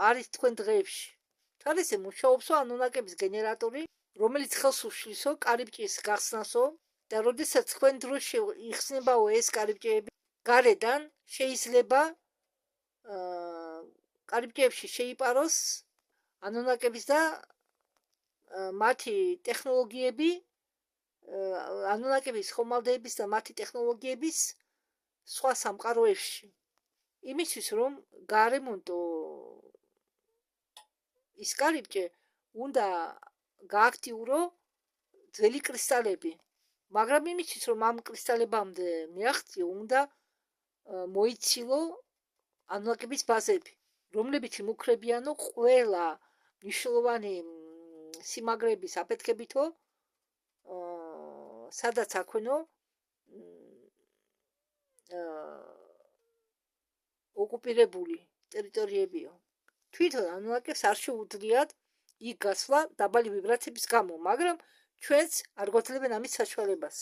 არის თქვენ დღეებში. თვალესე მუშაობსო ანუნაკების გენერატორი, რომელიც ხელს უშლისო კარიბჭის გახსნასო და როდესაც თქვენ დროს იხსნებაო ეს კარიბჭეები, გარედან შეიძლება კარიბჭეებში შეიპაროს ანუნაკების და მათი ტექნოლოგიები, ანუნაკების ხომალდების და მათი ტექნოლოგიების სხვა სამყაროებში. იმისთვის რომ გაარემონტო ის კარიბჭე, უნდა გააქტიურო ძველი კრისტალები, მაგრამ იმისთვის რომ ამ კრისტალებამდე მიაღწიო, უნდა მოიცილო ანუნაკების ბაზები, რომლებიც იმუქრებიანო ყველა მნიშვნელოვანი სიმაგრეების აფეთქებითო სადაც აქვენო ოკუპირებული ტერიტორიებიო. თვითონ ანუაკებს არ შეუძლიათ იქ გასვლა დაბალი ვიბრაციების გამო, მაგრამ ჩვენც არ გვაძლევენ ამის საშუალებას.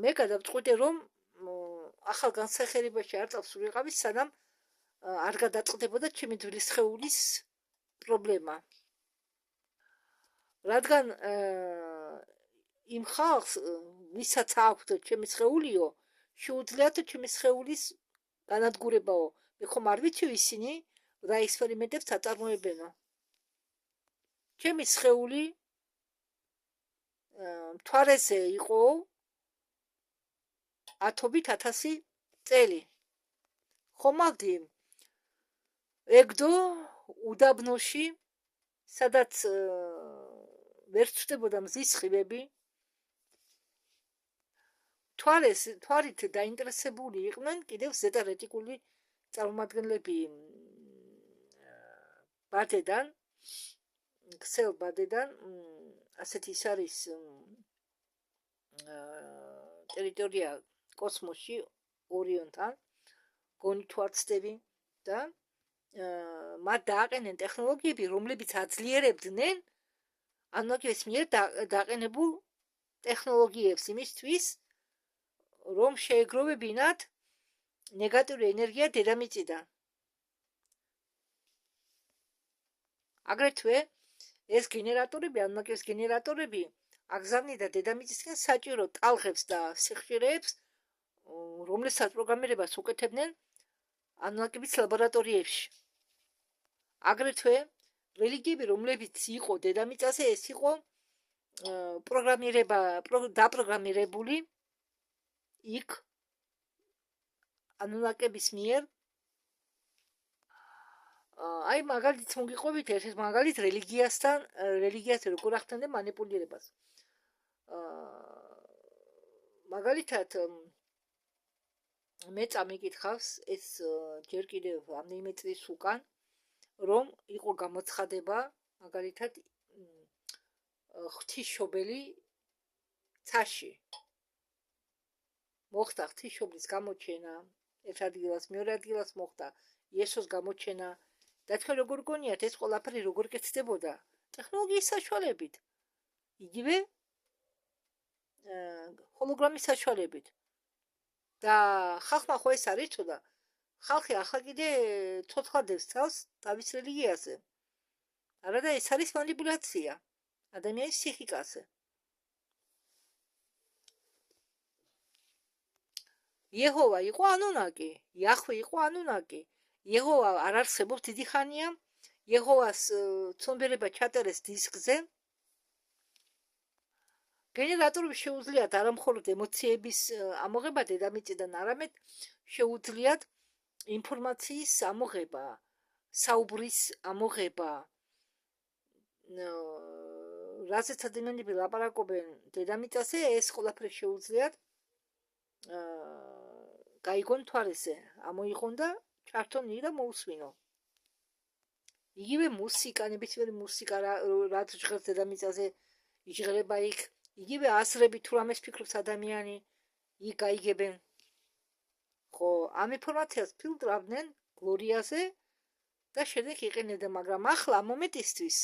მე გადავწყვიტე, რომ ახალ განსახიერებაში არ წავს ვიყავი, სანამ არ გადაწყდებოდა ჩემი ძვლის სხეულის პრობლემა. რადგან იმ ხალხს, ვისაც აქვთ ჩემი სხეულიო, შეუძლიათ ჩემი სხეულის განადგურებაო. მე ხომ არ ვიცი ისინი რა ექსპერიმენტებს აწარმოებენო. ჩემი სხეული მთვარეზე იყო 10,000 წელი. ხომალდი ეგდო უდაბნოში, სადაც ვერ ჩნდებოდა მზის სხივები. მთვარით დაინტერესებული იყვნენ კიდევ ზედა რეტიკული წარმომადგენლები ბადედან, ქსელ ბადედან, ასეთი ის არის ტერიტორია კოსმოსში ორიონთან, გონითვარცდები და მათ დააყენენ ტექნოლოგიები, რომლებიც აძლიერებდნენ ანუაკების მიერ დაყენებულ ტექნოლოგიებს იმისთვის, რომ შეეგროვებინათ ნეგატიური ენერგია დედამიწიდან. აგრეთვე ეს გენერატორები, ანუაკების გენერატორები აგზავნიდა დედამიწისკენ საჭირო ტალღებს და სიხშირეებს, რომლებსაც პროგრამირებას უკეთებდნენ ანუაკების ლაბორატორიებში. აგრეთვე რელიგიები, რომლებიც იყო დედამიწაზე, ეს იყო დაპროგრამირებული იქ ანუაკების მიერ. აი მაგალითს მოგიყვებით, ერთ მაგალით რელიგიასთან როგორ ახდენდნენ მანიპულირებას. მაგალითად მე წამიკითხავს ეს ჯერ კიდევ რამდენიმე წლის უკან, რომ იყო გამოცხადება მაგალითად ღვთისმშობელი ცაში. მოხდა ღვთისმშობლის გამოჩენა, ერთ ადგილას, მეორე ადგილას მოხდა იესოს გამოჩენა და თქვენ როგორ გონიათ ეს ყველაფერი როგორ კეთდებოდა? ტექნოლოგიის საშუალებით. იგივე ჰოლოგრამის საშუალებით. და ხალხმა ხო ეს არ იცოდა. ხალხი ახლა კიდე ცოცხლადებს თავს თავის რელიგიაზე. არადა ეს არის მანიპულაცია ადამიანის ფსიქიკაზე. იეჰოვა იყო ანუნაკი, იახვე იყო ანუნაკი. იეჰოვა არ არსებობს დიდი ხანია. იეჰოვას ცნობიერება ჩატერეს დისკზე. გენერატორებს შეუძლიათ არა მხოლოდ ემოციების ამოღება დედამიწიდან, არამედ შეუძლიათ ინფორმაციის ამოღება, საუბრის ამოღება. რაზეც ადამიანები ლაპარაკობენ დედამიწაზე, ეს ყველაფერი შეუძლიათ გაიგონ მთვარეზე, ამოიღონ და ჩართონ იქ და მოусმინო. იგივე მუსიკა, ნებისმიერი მუსიკა რაც ჟღერს დედამიწაზე, იჟღერება იქ. იგივე აზრები, თუ რამეს ფიქრობს ადამიანი, იქ გაიგებენ. ხო, ამ ინფორმაციას ფილტრავდნენ გლორიაზე და შემდეგ იყენებდნენ, მაგრამ ახლა ამ მომენტისთვის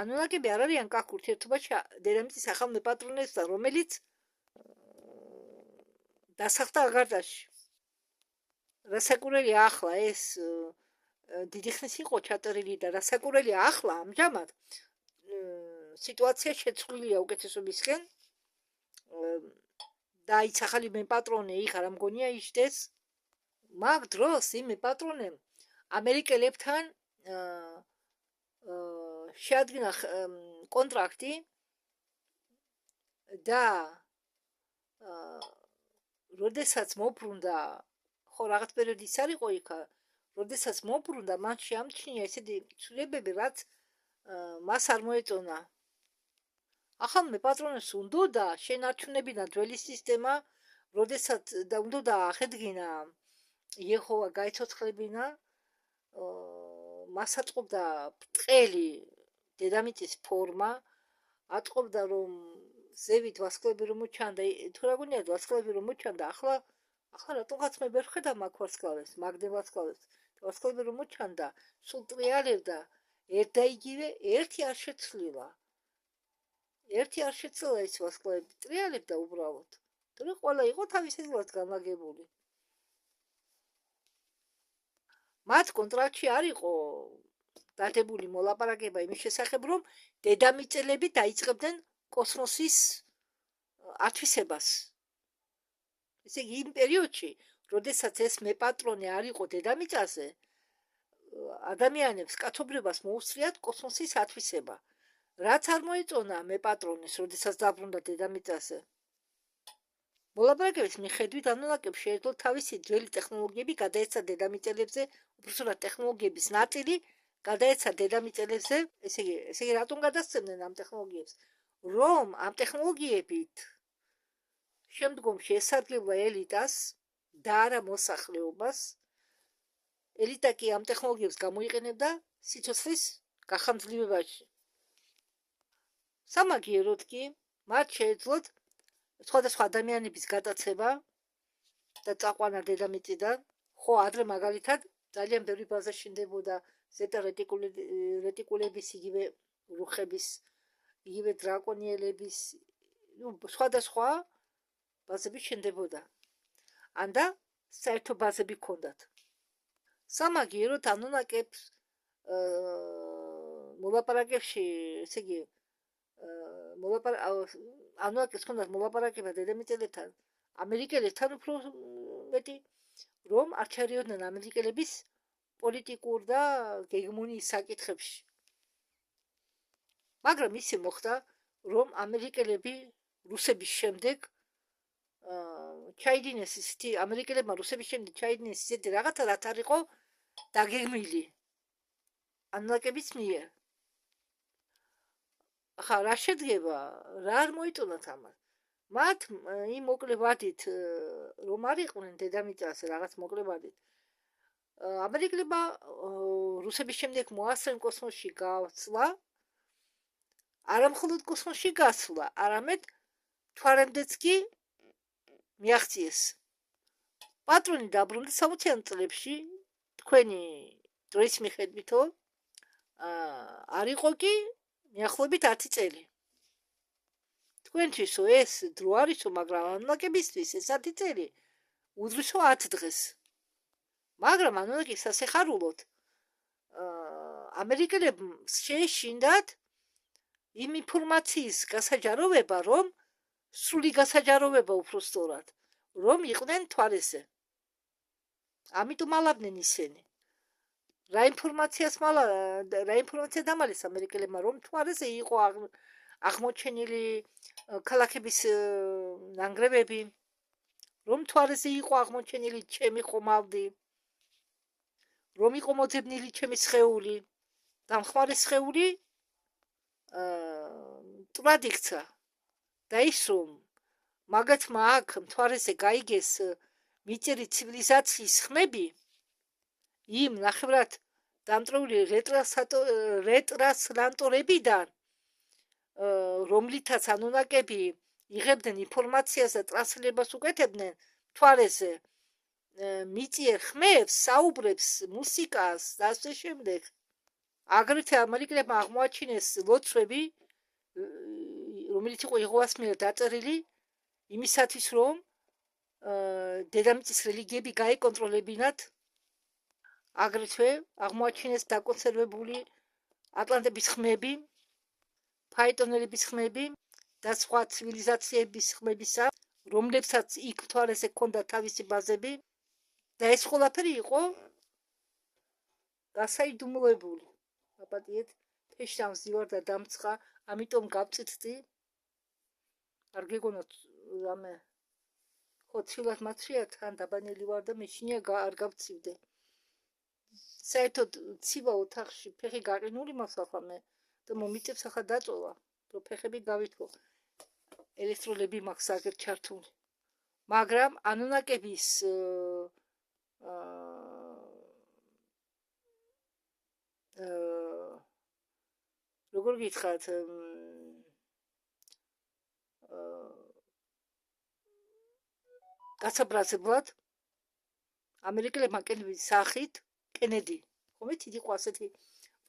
ანუნაკები არ არიან კახ ურთიერთობაში დედამიწის ახალ მეპატრონესთან, რომელიც დასახლდა აგარდაში. რასაკურელია ახლა ეს დიდი ხნის იყო ჩაწერილი და რასაკურელია ახლა ამჟამად სიტუაცია შეცვლილია უკეთესობისკენ და ის ახალი მეპატრონე იქ არ ამგონია იჯდეს. მაგ დროს იმ მეპატრონემ ამერიკელებთან შეადგინა კონტრაქტი და როდესაც მოbrunდა, ხო რაღაც პერიოდის არ იყო იქ, როდესაც მოbrunდა, მან შეამჩნია ესეთი ცვლილებები, რაც მას არ მოეწონა. ახალ მეპატრონეს უნდა შენარჩუნებინა ძველი სისტემა, როდესაც და უნდა ახედგინა იეჰოვა გაიცოცხლებინა, მას აწყობდა ბრტყელი დედამიწის ფორმა, ატყობდა რომ ზევით ვარსკვლავები რომ მოჩანდა, თუ რა გონიათ ვარსკვლავები რომ მოჩანდა, ახლა რატომღაც მე ვერ ხედავ მაგ ვარსკვლავებს, მაგდენ ვარსკვლავებს. ვარსკვლავები რომ მოჩანდა, სულ ტრიალებდა, ერთ და იგივე ერთი არ შეცვლილა. ერთი არ შეცვლილა ის ვარსკვლავები, ტრიალებდა უბრალოდ. თორე ყველა იყო თავისებურად განლაგებული. მათ კონტრაქტში არ იყო დადებული მოლაპარაკება იმის შესახებ, რომ დედამიწელები დაიწყებდნენ კოსმოსის ათვისებას. ესე იგი, იმ პერიოდში, როდესაც ეს მეპატრონე არ იყო დედამიწაზე, ადამიანებს, კაცობრიობას მოუსწრიათ კოსმოსის ათვისება. რაც არ მოეწონა მეპატრონეს, როდესაც დაბრუნდა დედამიწაზე. მოლაპარაკების მიხედვით ანუნაკებს შეეძლოთ თავისი ძველი ტექნოლოგიები გადაეცა დედამიწელებზე, უბრალოდ ტექნოლოგიების ნაწილი გადაეცა დედამიწელებზე, ესე იგი, რატომ გადასცემდნენ ამ ტექნოლოგიებს? რომ ამ ტექნოლოგიებით შემდგომში ესარგებლა ელიტას და არა მოსახლეობას, ელიტა კი ამ ტექნოლოგიებს გამოიყენებდა სიცოცხლის გახანძლივებაში. სამაგიეროდ კი მათ შეეძლოთ სხვადასხვა ადამიანების გადაცემა და წაყვანა დედამიწიდან, ხო ადრე მაგალითად ძალიან ბევრი ბაზა შენდებოდა ზეტა რეტიკულების, იგივე რუხების, იგივე დრაკონიელების, სხვადასხვა ბაზები შენდებოდა. ანდა საერთო ბაზები ჰქონდათ. სამაგიეროდ ანუნაკებს მოლაპარაკებში, ესე იგი, ანუნაკებს ჰქონდათ მოლაპარაკება დედამიწელებთან, ამერიკელებთან უფრო მეტი, რომ არ ჩარიოდნენ ამერიკელების პოლიტიკურ და გეგმონიის საკითხებში. მაგრამ ისე მოხდა, რომ ამერიკელები რუსების შემდეგ ჩაიდინეს ისეთი, ამერიკელებმა რუსების შემდეგ ჩაიდინეს ისეთი რაღაცა, რაც არ იყო დაგეგმილი ანუნაკების მიერ. ახლა რა შედგება, რა არ მოიწონათ ამას? მათ იმ მოკლე ვადით, რომ არ იყვნენ დედამიწაზე რაღაც მოკლე ვადით, ამერიკელებმა რუსების შემდეგ მოასწრენ კოსმოსში გასვლა, არა მხოლოდ კოსმოსში გასვლა, არამედ მთვარემდეც კი მიაღწიეს. პატრონი დაბრუნდა 60-იან წლებში, თქვენი დროის მიხედვითო, არ იყო კი მიახლოებით 10 წელი. თქვენთვისო ეს დრო არისო, მაგრამ ანუნაკებისთვის ეს 10 წელი უდრისო 10 დღეს. მაგრამ ანუნაკის სასიხარულოდ ამერიკელებს შეეშინდათ იმ ინფორმაციის გასაჯაროვება, რომ სრული გასაჯაროვება უბრალოდ, რომ იყვნენ მთვარეზე. ამიტომ ალავდნენ ისინი. რა ინფორმაცია დამალეს ამერიკელებმა, რომ მთვარეზე იყო აღმოჩენილი ქალაქების ნანგრევები, რომ მთვარეზე იყო აღმოჩენილი ჩემი ხომალდი, რომ იყო მოძებნილი ჩემი სხეული, დამხმარე სხეული მტრად იქცა. და ის რომ მაგათმა აქ მთვარეზე გაიგეს მიწიერი ცივილიზაციის ხმები, იმ ნახევრად დამტრეული რეტრანსლატორებიდან, რომლითაც ანუნაკები იღებდნენ ინფორმაციას და ტრანსლებას უკეთებდნენ მთვარეზე, მიწიერ ხმებს, საუბრებს, მუსიკას და ასე შემდეგ. აგრეთვე ამერიკელებმა აღმოაჩინეს ლოცვები, რომელიც იყო იეჰოვას მიერ დაწერილი იმისათვის, რომ დედამიწის რელიგიები გაეკონტროლებინათ. აგრეთვე აღმოაჩინეს დაკონსერვებული ატლანტების ხმები, ფაეტონელების ხმები და სხვა ცივილიზაციების ხმებისა, რომლებსაც იქ მთვარეზე ჰქონდა თავისი ბაზები და ეს ყველაფერი იყო გასაიდუმლოებული. აპატიეთ, თეშს ამზივარ და დამცხა, ამიტომ გავწითდი. არ გეგონოთ რამე ხო ცილად მათრია თან დაბანელი ვარ და მეშინია არ გავწივდე. საერთოდ ცივა ოთახში ფეხი გაყინული მაქვს ახლა მე და მომიწევს ახლა დაწოლა, რომ ფეხები გავითქო. ელექტროლები მაქვს აგერ ჩართული. მაგრამ ანუნაკების როგორ გითხრათ, გასაბრაზებლად ამერიკელებმა კენედის სახით, კენედი, ხომ იცით იყო ასეთი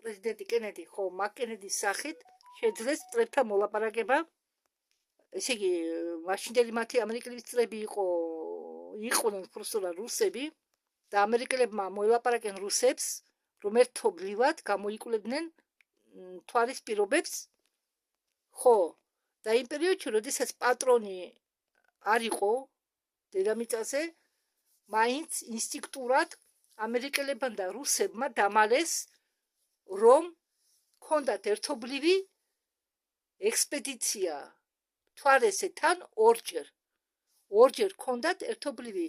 პრეზიდენტი კენედი, ხო, მაგ კენედის სახით შეძლეს წრებთან მოლაპარაკება. ესე იგი, მაშინდელი მათი ამერიკელების წრები იყვნენ უბრალოდ რუსები და ამერიკელებმა მოელაპარაკენ რუსებს, რომ ერთობლივად გამოიკვლევდნენ თვალის პირობებს. ხო, და იმ პერიოდში, როდესაც პატრონი არ იყო დედამიწაზე, მაინც ინსტინქტურად ამერიკელებმა და რუსებმა დამალეს, რომ ჰქონდათ ერთობლივი ექსპედიცია მთვარესთან ორჯერ ჰქონდათ ერთობლივი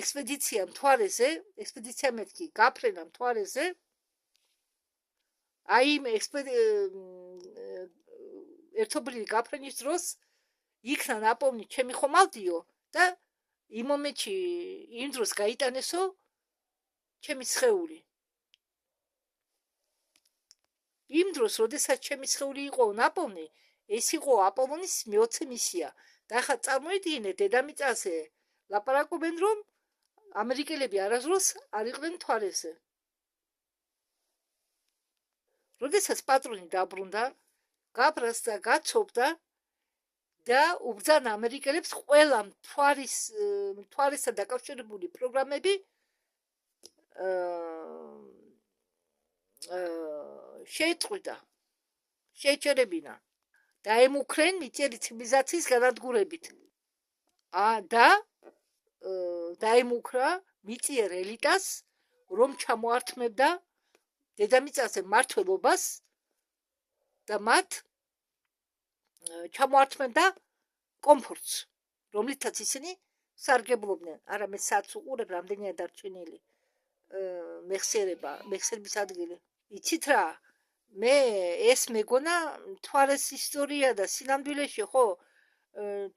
ექსპედიცია მთვარეზე, ექსპედიცია მეთქი გაფრენა მთვარეზე. აი იმ ერთობლივი გაფრენის დროს იქნა ნაპოვნი ჩემი ხომალდიო და იმ მომენტში იმ დროს გაიტანესო ჩემი სხეული. იმ დროს, როდესაც ჩემი სხეული იყო ნაპოვნი, ეს იყო აპოლონის მეოცე მისია. და ახლა წარმოიდგინეთ, დედამიწაზე ლაპარაკობენ, რომ ამერიკელები არასდროს არ იყვნენ მთვარეზე. როდესაც პატრონი დაბრუნდა, გაბრას და გაცობდა და უბრძანა ამერიკელებს ყველა მთვარესთან დაკავშირებული პროგრამები შეეწყვიტა, შეეჩერებინა. დაემუქრენ მიწიერი ცივილიზაციის განადგურებით. და დაემუქრა მიწიერ ელიტას, რომ ჩამოართმევდა დედამიწაზე მმართველობას და მათ ჩამოართმევდა კომფორტს, რომლითაც ისინი სარგებლობდნენ. არა, მე საც უყურებ, რამდენია დარჩენილი მეხსიერების ადგილი. იცით რა, მე ეს მეგონა მთვარეს ისტორია და სინამდვილეში, ხო,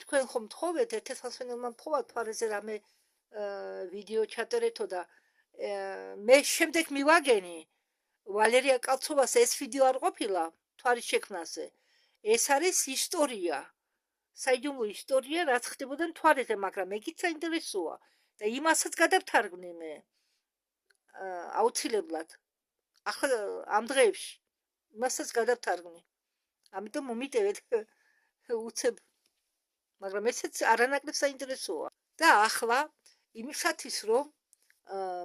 თქვენ ხომ თხოვეთ, ერთ-ერთმა მთხოვა მთვარეზე რამე ვიდეო ჩატერეთო და მე შემდეგ მივაგენი ვალერია კალცოვას ეს ვიდეო არ ყოფილა მთვარის შექმნაზე. ეს არის ისტორია, საიდუმლო ისტორია, რაც ხდებოდა მთვარეზე, მაგრამ ეგიც საინტერესოა და იმასაც გადავთარგმნე მე აუცილებლად. ახლა ამ დღეებში იმასაც გადავთარგმნე. ამიტომ მომიტევეთ უცებ, მაგრამ ესეც არანაკლებ საინტერესოა. და ახლა იმისათვის, რომ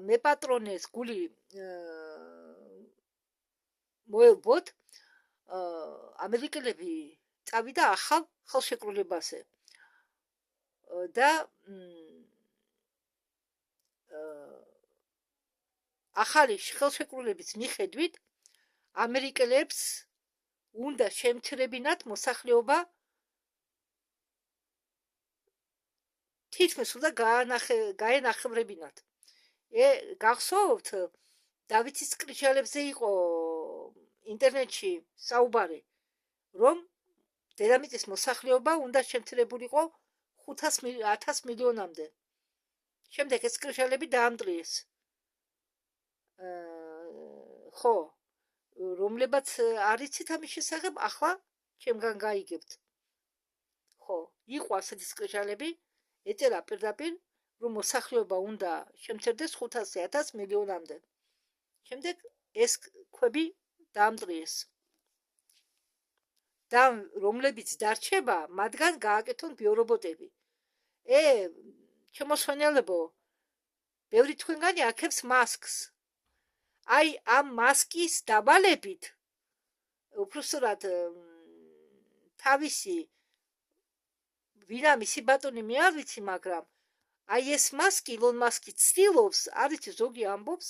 მე პატრონეს გული მოელბოთ, ამერიკელები წავიდა ახალ ხელშეკრულებაზე და ახალი ხელშეკრულების მიხედვით ამერიკელებს უნდა შემცირებინათ მოსახლეობა თითქმის უნდა გაენახევრებინათ. გახსოვთ, დავითის კრიჩალებზე იყო ინტერნეტში საუბარი, რომ დედამიწის მოსახლეობა უნდა შემცირებულიყო 500 მილიონამდე. შემდეგ ეს კრიჩალები დაამტვრიეს. ხო, რომლებაც არ იცით ამის შესახებ, ახლა ჩემგან გაიგებთ. ხო, იყო ასეთი კრიჩალები, ეწერა პირდაპირ, რომ მოსახლეობა უნდა შემცირდეს 500,000 მილიონამდე. შემდეგ ეს ქვები დაამტვრიეს. და რომლებიც დარჩება, მათგან გააკეთონ ბიორობოტები. შემოსვენელებო, ბევრი თქვენგანი აქებს მასკს. აი ამ მასკის დაბალებით უბრალოდ თავისი ვინა მისი ბატონი მე არ ვიცი, მაგრამ აი ეს მასკი ილონ მასკი ცდილობს, არის ზოგი ამბობს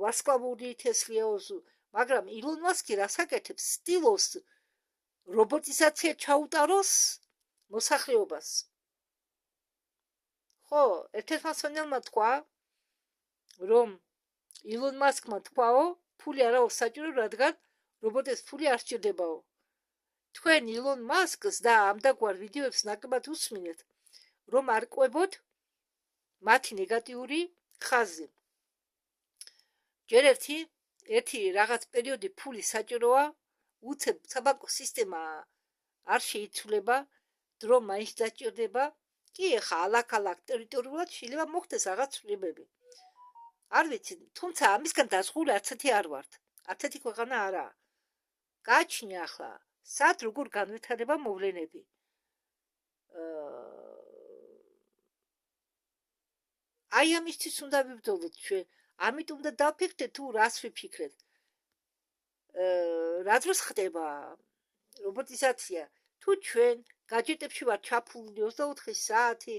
ვარსკვლავური თესლიაო, მაგრამ ილონ მასკი რას აკეთებს, ცდილობს რობოტიზაცია ჩაუტაროს მოსახლეობას. ხო, ერთ-ერთმა სვენელმა თქვა, რომ ილონ მასკმა თქვაო, ფული არაო საჭირო, რადგან რობოტებს ფული არ სჭირდებაო. თქვენ ილონ მასკს და ამდაგვარ ვიდეოებს ნაკლებად უსმინეთ, რომ არ ყვებოთ მათი ნეგატიური ხაზი. ჯერ ერთი რაღაც პერიოდი ფული საჭიროა, უცებ საბანკო სისტემა არ შეიცვლება, დრო მაინც დაჭირდება. კი, ეხა ალაგ-ალაგ ტერიტორიულად შეიძლება მოხდეს რაღაც ცვლილებები. არ ვიცი, თუმცა ამისგან დასხული არცეთი არ ვართ. არცეთი ქვეყანა არაა. გააჩნია ახლა, სად როგორ განვითარება მოვლენები. აი ამისთვის უნდა ვიბრძოლოთ ჩვენ. ამიტომ და დავფიქრდეთ თუ რას ვიფიქრეთ. რა დროს ხდება რობოტიზაცია? თუ ჩვენ გაჯეტებში ვარ ჩაფლული 24 საათი,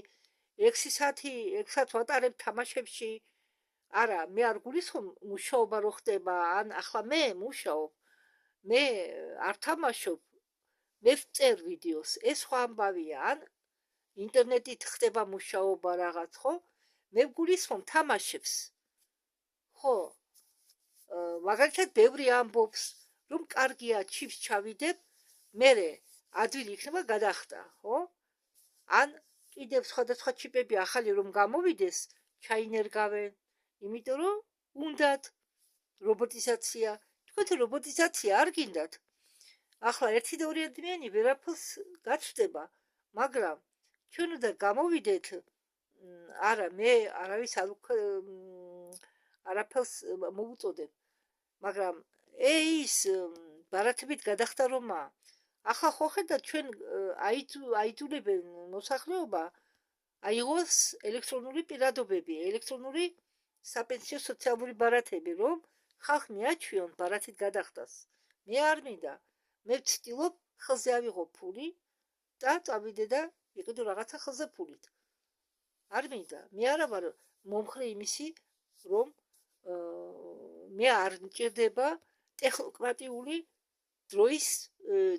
6 საათი, 6 საათს ვატარებ თამაშებში, არა, მე არ გულისხმობ მუშაობა რო ხდება, ან ახლა მე მუშაობ, მე არ თამაშობ, მე ვწერ ვიდეოს, ეს სხვა ამბავია, ან ინტერნეტით ხდება მუშაობა რაღაც, ხო? მე გულისხმობ თამაშებს. ხო, მაგალითად ბევრი ამბობს, რომ კარგია ჩიპს ჩავიდებ, მერე ადვილი იქნება გადახდა, ხო? ან კიდევ სხვადასხვა ჩიპები ახალი რომ გამოვიდეს, ჩაინერგავენ, იმიტომ რომ უნდათ რობოტიზაცია. თქვენ რობოტიზაცია არ გინდათ. ახლა 1 და 2 ადამიანი ვერაფერს გაჩნდება, მაგრამ ჩვენ უნდა გამოვიდეთ, არა, მე არავის არაფერს მოვუწოდებ, მაგრამ ის ბარათებით გადახდა რომა. ახლა ხო ხედავთ ჩვენ აიძულებენ მოსახლეობა აიღოს ელექტრონული პირადობები, ელექტრონული საპენსიო სოციალური ბარათები, რომ ხალხი მიაჩვიონ ბარათით გადახდას. მე არ მინდა. მე ვცდილობ ხელზე ავიღო ფული და წავიდე და იყიდო რაღაცა ხელზე ფულით. არ მინდა. მე არა ვარ მომხრე იმისი, რომ მე არ მჭირდება ტექნოკრატიული დროის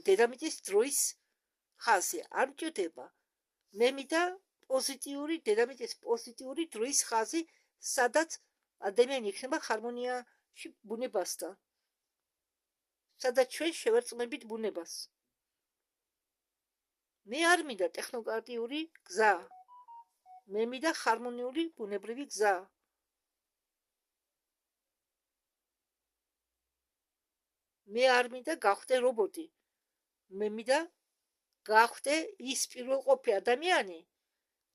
დედამიწის დროის ხაზი. არ მჭირდება. მე მინდა პოზიტიური დედამიწის პოზიტიური დროის ხაზი, სადაც ადამიანი იქნება ჰარმონიაში ბუნებასთან. სადაც ჩვენ შევერწყმებით ბუნებას. მე არ მინდა ტექნოკრატიული გზა. მე მინდა ჰარმონიული ბუნებრივი გზა. მე არ მინდა გავხდე რობოტი. მე მინდა გავხდე ის პირველყოფი ადამიანი,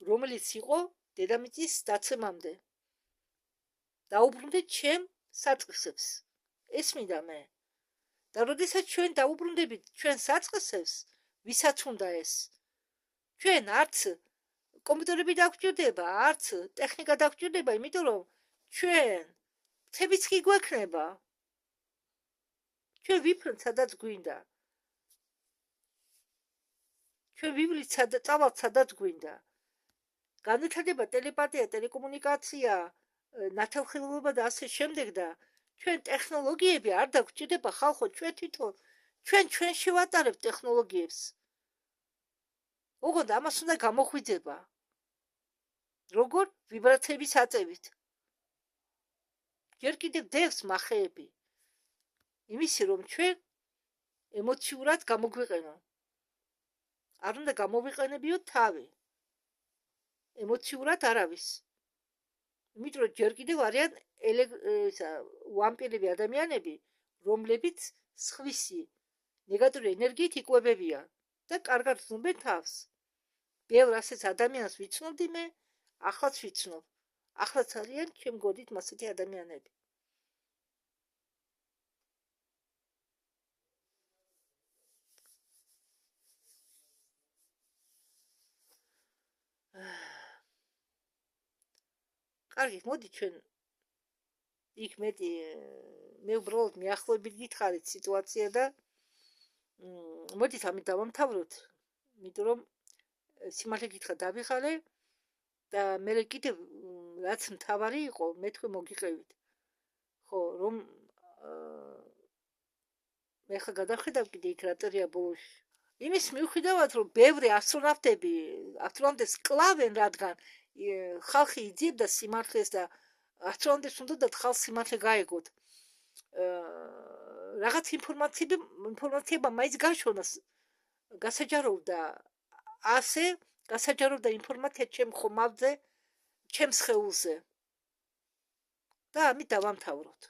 რომელიც იყო დედამიწის დაცემამდე. დაუბრუნდეთ ჩემ საწყისებს. ეს მინდა მე. და როდესაც ჩვენ დაუბრუნდებით ჩვენ საწყისებს, ვისაც უნდა ეს? ჩვენ არც კომპიუტერები დაგვჭირდება, არც ტექნიკა დაგვჭირდება, იმიტომ რომ ჩვენ მთებიც კი გვექნება. ჩვენ ვიფრნთ სადაც გვინდა. ჩვენ ვივლით წავალთ სადაც გვინდა. განვითარდება ტელეპათია, ტელეკომუნიკაცია, ნათელხილულობა და ასე შემდეგ და ჩვენ ტექნოლოგიები არ დაგვჭირდება ხალხო, ჩვენ თვითონ ჩვენ შევატარებთ ტექნოლოგიებს. ოღონდ ამას უნდა გამოხვიძება. როგორ ვიბრაციების აწევით. ჯერ კიდევ დევს მახეები. იმისი რომ ჩვენ ემოციურად გამოგვიყენო. არ უნდა გამოვიყენებიოთ თავი. ემოციურად არავის. იმიტომ რომ ჯერ კიდევ არიან ვამპირები ადამიანები, რომლებიც სხვისი ნეგატიური ენერგიით იკვებებიან და კარგად ზნობენ თავს. ბევრ ასეთ ადამიანს ვიცნობდი მე, ახლაც ვიცნობ. ახლაც არიან ჩემ გოდით მასეთი ადამიანები. კარგი, მოდი ჩვენ იქ მეტი მე უბრალოდ მიახლოებით გითხარით სიტუაცია და მოდით ამით დავამთავროთ, იმიტომ რომ სიმართლე გითხრა დავიხარე და მე კიდევ რაც მთავარი იყო, მე თქვენ მოგიყევით. ხო, რომ მე ხა გადავხედავ კიდე იქ რა წერია ბოლოში. იმის მიუხედავად, რომ ბევრი ასტრონავტებს კლავენ, რადგან ხალხი იძიებდა სიმართლეს და ასტრონავტებს უნდათ ხალხს სიმართლე გაეგოთ. რაღაც ინფორმაციება მაინც გაშონას გასაჯაროვდა ასე გასაჯაროვდა ინფორმაცია ჩემ ხომალდზე, ჩემ სხეულზე. და ამით დავამთავროთ.